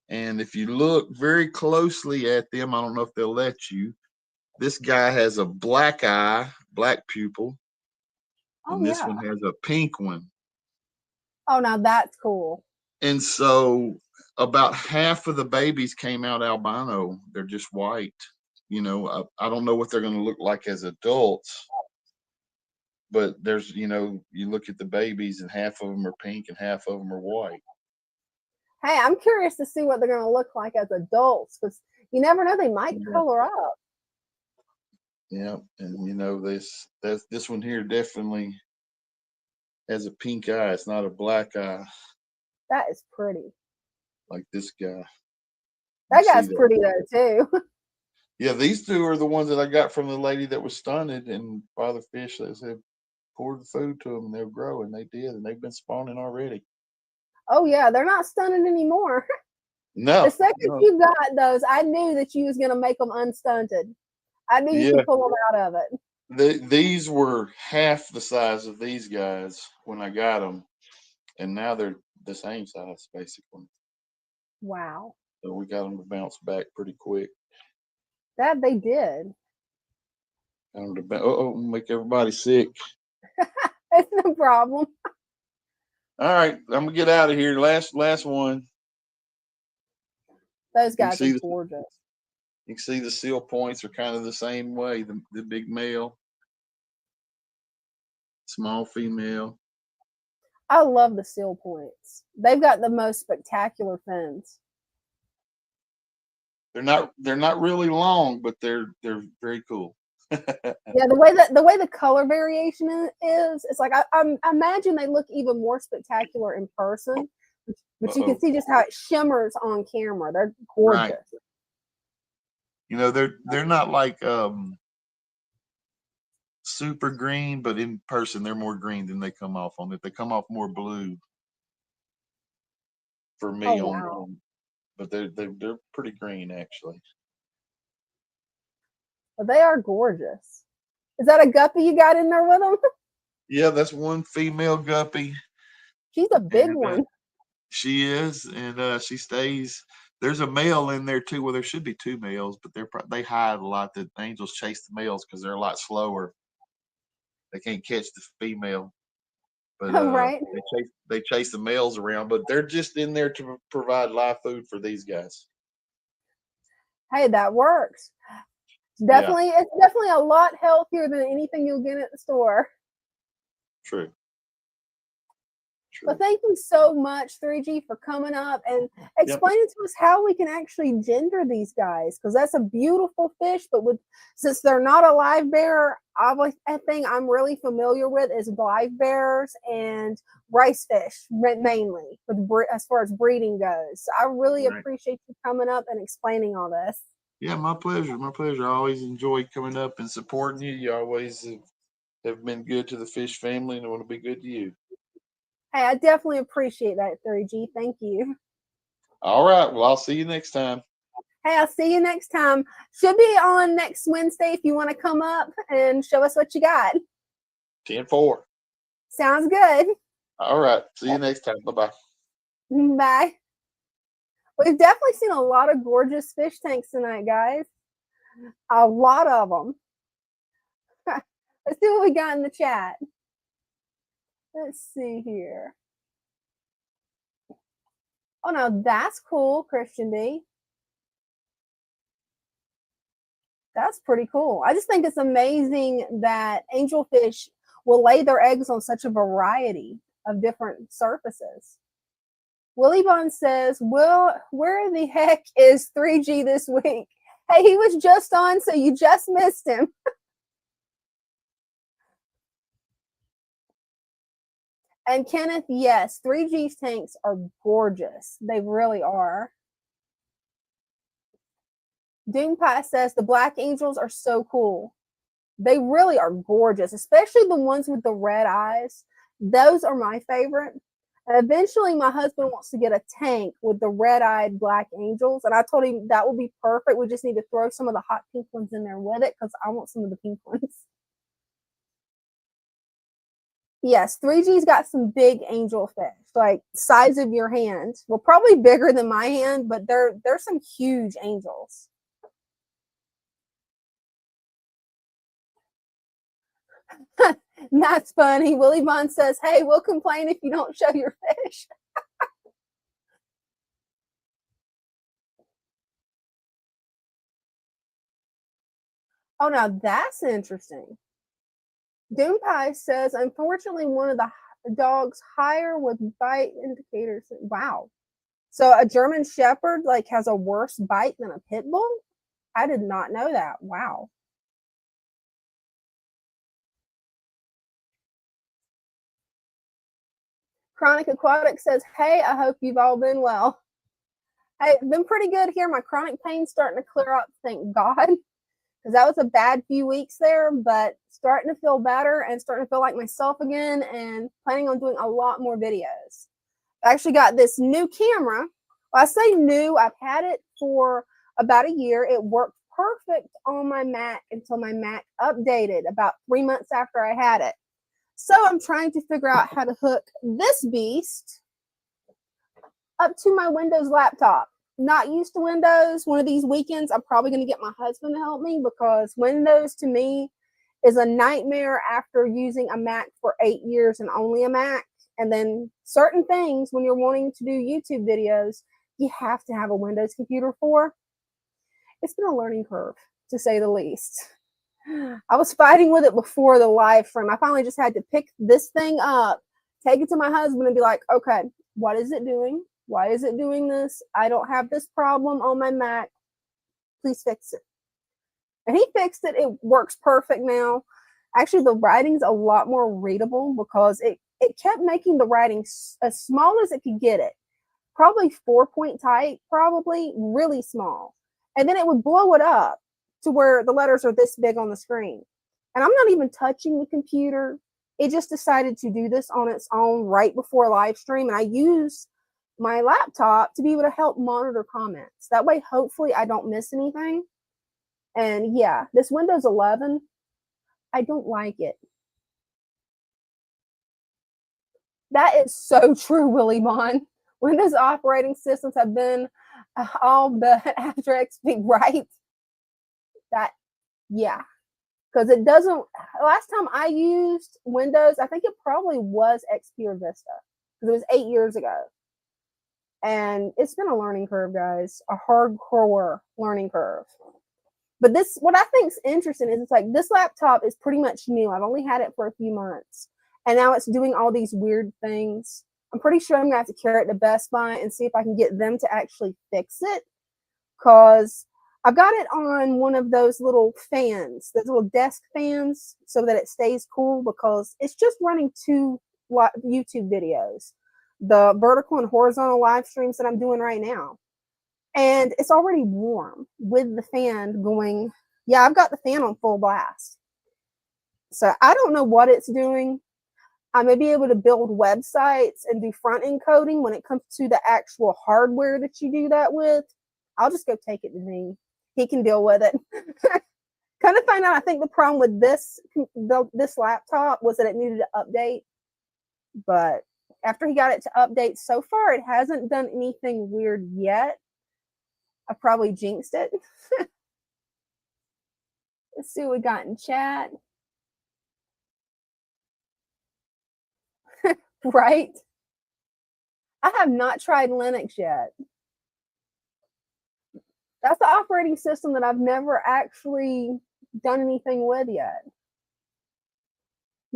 And if you look very closely at them, I don't know if they'll let you, This guy has a black eye, black pupil, Oh and this yeah. one has a pink one. Oh, now that's cool. And so about half of the babies came out albino. They're just white. You know, I don't know what they're going to look like as adults, but there's, you know, you look at the babies and half of them are pink and half of them are white. Hey, I'm curious to see what they're going to look like as adults, because you never know, they might color up. Yeah, and you know this one here definitely has a pink eye. It's not a black eye That is pretty. like this guy. That You see guy's that? pretty though too. Yeah, these two are the ones that I got from the lady that was stunted, and Father Fish that said poured the food to them and they'll grow, and they did, and they've been spawning already. Oh yeah, they're not stunted anymore. No, The second no. you got those, I knew that you was going to make them unstunted. I knew you Yeah, could pull them out of it. these were half the size of these guys when I got them, and now they're the same size basically. Wow. So we got them to bounce back pretty quick. That they did. Make everybody sick. It's no problem. All right, I'm gonna get out of here. Last one. Those You can guys see are gorgeous. You can see the seal points are kind of the same way. The big male, small female. I love the seal points. They've got the most spectacular fins. They're not really long, but they're very cool. Yeah, the way the color variation is, it's like I imagine they look even more spectacular in person, but you can see just how it shimmers on camera. They're gorgeous. Right. You know, they're not like super green, but in person they're more green than they come off on it. They come off more blue for me Oh, wow. but they're pretty green actually. But they are gorgeous. Is that a guppy you got in there with them? Yeah, that's one female guppy. She's a big one. She is, and she stays. There's a male in there too. Well, there should be two males, but they hide a lot. The angels chase the males because they're a lot slower. They can't catch the female, but Right. they chase the males around. But they're just in there to provide live food for these guys. Hey, that works. Definitely, yeah. It's definitely a lot healthier than anything you'll get at the store. True. Well, thank you so much, 3G, for coming up and explaining to us how we can actually gender these guys, because that's a beautiful fish. But since they're not a live bearer, a thing I'm really familiar with is live bearers and rice fish mainly, as far as breeding goes. So I really appreciate you coming up and explaining all this. Yeah, my pleasure. My pleasure. I always enjoy coming up and supporting you. You always have been good to the fish family, and I want to be good to you. Hey, I definitely appreciate that, 3G. Thank you. All right. Well, I'll see you next time. Hey, I'll see you next time. Should be on next Wednesday if you want to come up and show us what you got. 10-4. Sounds good. All right. See you next time. Bye-bye. Bye. We've definitely seen a lot of gorgeous fish tanks tonight, guys. A lot of them. Let's see what we got in the chat. Let's see here. Oh, no, that's cool, Christian D. That's pretty cool. I just think it's amazing that angelfish will lay their eggs on such a variety of different surfaces. Willie Bond says, well, where the heck is 3G this week? Hey, he was just on, so you just missed him. And Kenneth, yes, 3G's tanks are gorgeous. They really are. Doom Pie says the black angels are so cool. They really are gorgeous, especially the ones with the red eyes. Those are my favorite. And eventually my husband wants to get a tank with the red-eyed black angels. And I told him that would be perfect. We just need to throw some of the hot pink ones in there with it because I want some of the pink ones. Yes, 3G's got some big angel fish, like size of your hand. Well, probably bigger than my hand, but they're some huge angels. That's funny. Willie Vaughn says, hey, we'll complain if you don't show your fish. Oh, now that's interesting. Doom Pie says, unfortunately, one of the dogs higher with bite indicators. Wow. So a German Shepherd like has a worse bite than a pit bull? I did not know that. Wow. Chronic Aquatic says, hey, I hope you've all been well. Hey, been pretty good here. My chronic pain's starting to clear up, thank God. Because that was a bad few weeks there, but starting to feel better and starting to feel like myself again and planning on doing a lot more videos. I actually got this new camera. Well, I say new, I've had it for about a year. It worked perfect on my Mac until my Mac updated about 3 months after I had it. So I'm trying to figure out how to hook this beast up to my Windows laptop. Not used to Windows. One of these weekends, I'm probably going to get my husband to help me because Windows to me is a nightmare after using a Mac for 8 years and only a Mac. And then certain things, when you're wanting to do YouTube videos, you have to have a Windows computer for. It's been a learning curve, to say the least. I was fighting with it before the live stream. I finally just had to pick this thing up, take it to my husband and be like, okay, what is it doing? Why is it doing this? I don't have this problem on my Mac. Please fix it. And he fixed it. It works perfect now. Actually, the writing's a lot more readable because it kept making the writing as small as it could get it. Probably 4-point type, probably really small. And then it would blow it up to where the letters are this big on the screen. And I'm not even touching the computer. It just decided to do this on its own right before live stream. And I use my laptop to be able to help monitor comments. That way, hopefully, I don't miss anything. And yeah, this Windows 11, I don't like it. That is so true, Willie Mon. Windows operating systems have been all but after XP, right? That, yeah. Because it doesn't, last time I used Windows, I think it probably was XP or Vista. Because it was 8 years ago. And it's been a learning curve, guys. A hardcore learning curve. But this, what I think is interesting is it's like this laptop is pretty much new. I've only had it for a few months. And now it's doing all these weird things. I'm pretty sure I'm going to have to carry it to Best Buy and see if I can get them to actually fix it. Because I've got it on one of those little fans, those little desk fans, so that it stays cool because it's just running 2 YouTube videos. The vertical and horizontal live streams that I'm doing right now. And it's already warm with the fan going. Yeah, I've got the fan on full blast. So I don't know what it's doing. I may be able to build websites and do front end coding when it comes to the actual hardware that you do that with. I'll just go take it to me. He can deal with it. Kind of find out, I think the problem with this laptop was that it needed to update. But after he got it to update, so far it hasn't done anything weird yet. I probably jinxed it. Let's see what we got in chat. Right? I have not tried Linux yet. That's the operating system that I've never actually done anything with yet.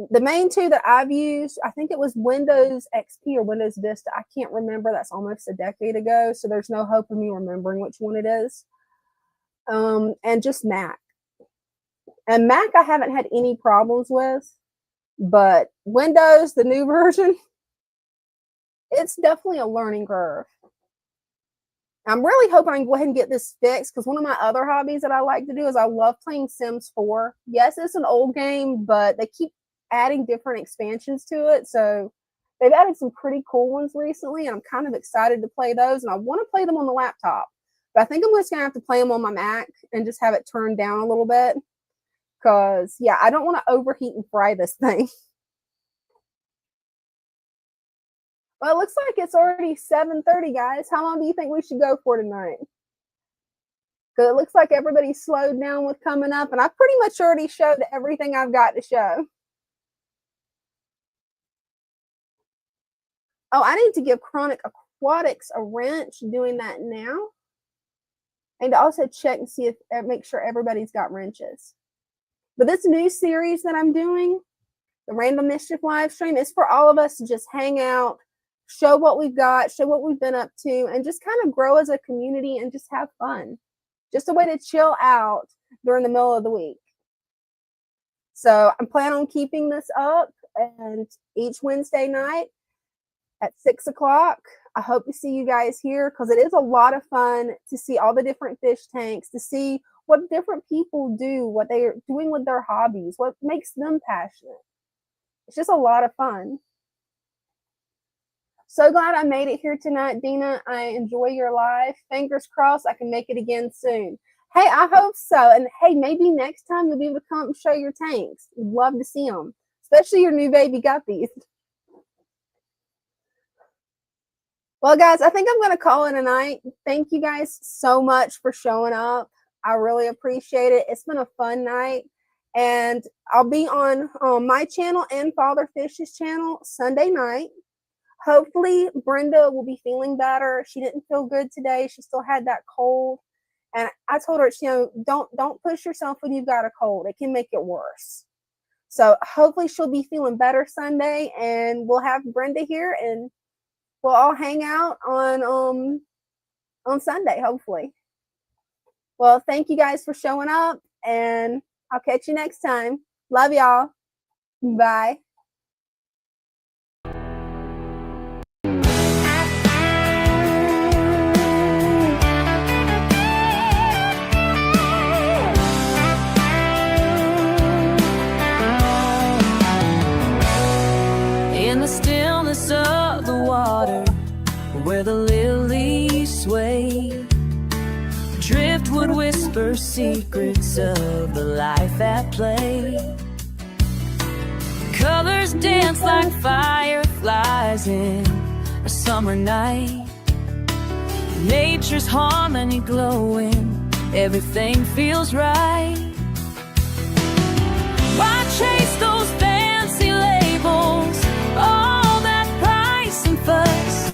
The main 2 that I've used, I think it was Windows XP or Windows Vista. I can't remember. That's almost a decade ago, so there's no hope of me remembering which one it is. And just Mac. And Mac I haven't had any problems with, but Windows, the new version, it's definitely a learning curve. I'm really hoping I can go ahead and get this fixed because one of my other hobbies that I like to do is I love playing Sims 4. Yes, it's an old game, but they keep adding different expansions to it. So they've added some pretty cool ones recently, and I'm kind of excited to play those. And I want to play them on the laptop, but I think I'm just going to have to play them on my Mac and just have it turned down a little bit because, yeah, I don't want to overheat and fry this thing. Well, it looks like it's already 7:30, guys. How long do you think we should go for tonight? Because it looks like everybody's slowed down with coming up, and I've pretty much already showed everything I've got to show. Oh, I need to give Chronic Aquatics a wrench doing that now. And also check and see if, make sure everybody's got wrenches. But this new series that I'm doing, the Random Mischief live stream, is for all of us to just hang out, show what we've got, show what we've been up to, and just kind of grow as a community and just have fun. Just a way to chill out during the middle of the week. So I'm planning on keeping this up, and each Wednesday night at 6 o'clock. I hope to see you guys here because it is a lot of fun to see all the different fish tanks, to see what different people do, what they are doing with their hobbies, what makes them passionate. It's just a lot of fun. So glad I made it here tonight, Dina. I enjoy your live. Fingers crossed I can make it again soon. Hey, I hope so. And hey, maybe next time you'll be able to come and show your tanks. We'd love to see them, especially your new baby guppies. Well, guys, I think I'm going to call it a night. Thank you guys so much for showing up. I really appreciate it. It's been a fun night. And I'll be on my channel and Father Fish's channel Sunday night. Hopefully, Brenda will be feeling better. She didn't feel good today. She still had that cold. And I told her, you know, don't push yourself when you've got a cold. It can make it worse. So hopefully she'll be feeling better Sunday. And we'll have Brenda here and we'll all hang out on Sunday, hopefully. Well, thank you guys for showing up, and I'll catch you next time. Love y'all. Bye. In the stillness of the water, where the lilies sway, driftwood whispers secrets of the life at play. Colors dance like fireflies in a summer night. Nature's harmony glowing, everything feels right. Why chase those fancy labels, all that price and fuss,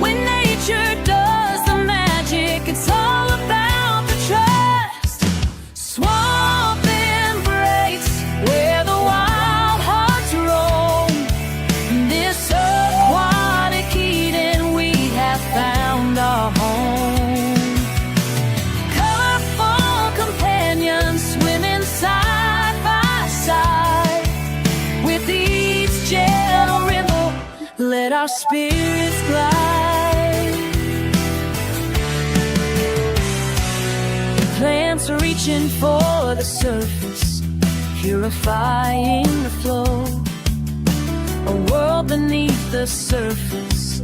when nature does the magic? It's all about the trust. Swamp embrace, where the wild hearts roam. In this aquatic Eden, we have found our home. Colorful companions swimming side by side. With each gentle ripple, let our spirits glide. Plants are reaching for the surface, purifying the flow. A world beneath the surface,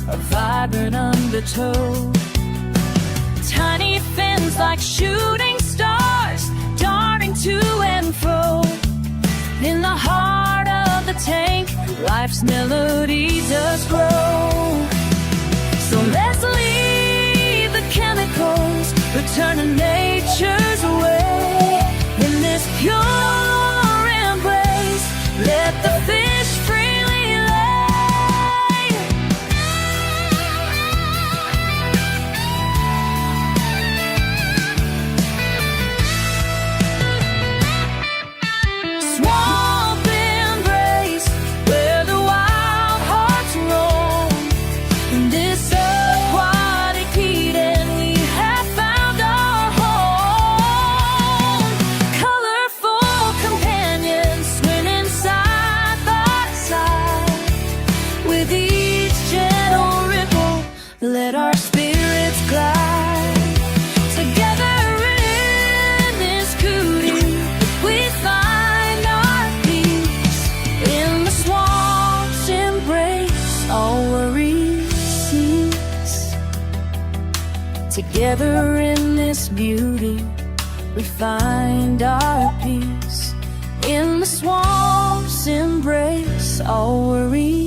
a vibrant undertow. Tiny fins like shooting stars, darting to and fro. In the heart of the tank, life's melody does grow. So let's leave the chemicals, return to nature's way. In this pure embrace, let the fish freely lay. Swamp embrace, where the wild hearts roam. In this aquatic Eden, we have found our home. Colorful companions swimming side by side. With each gentle ripple, let our spirits glide. Together in this cootie, we find our peace. In the swamp's embrace, all worries cease. Together in this beauty, we find our peace. In the swamp's embrace, all worries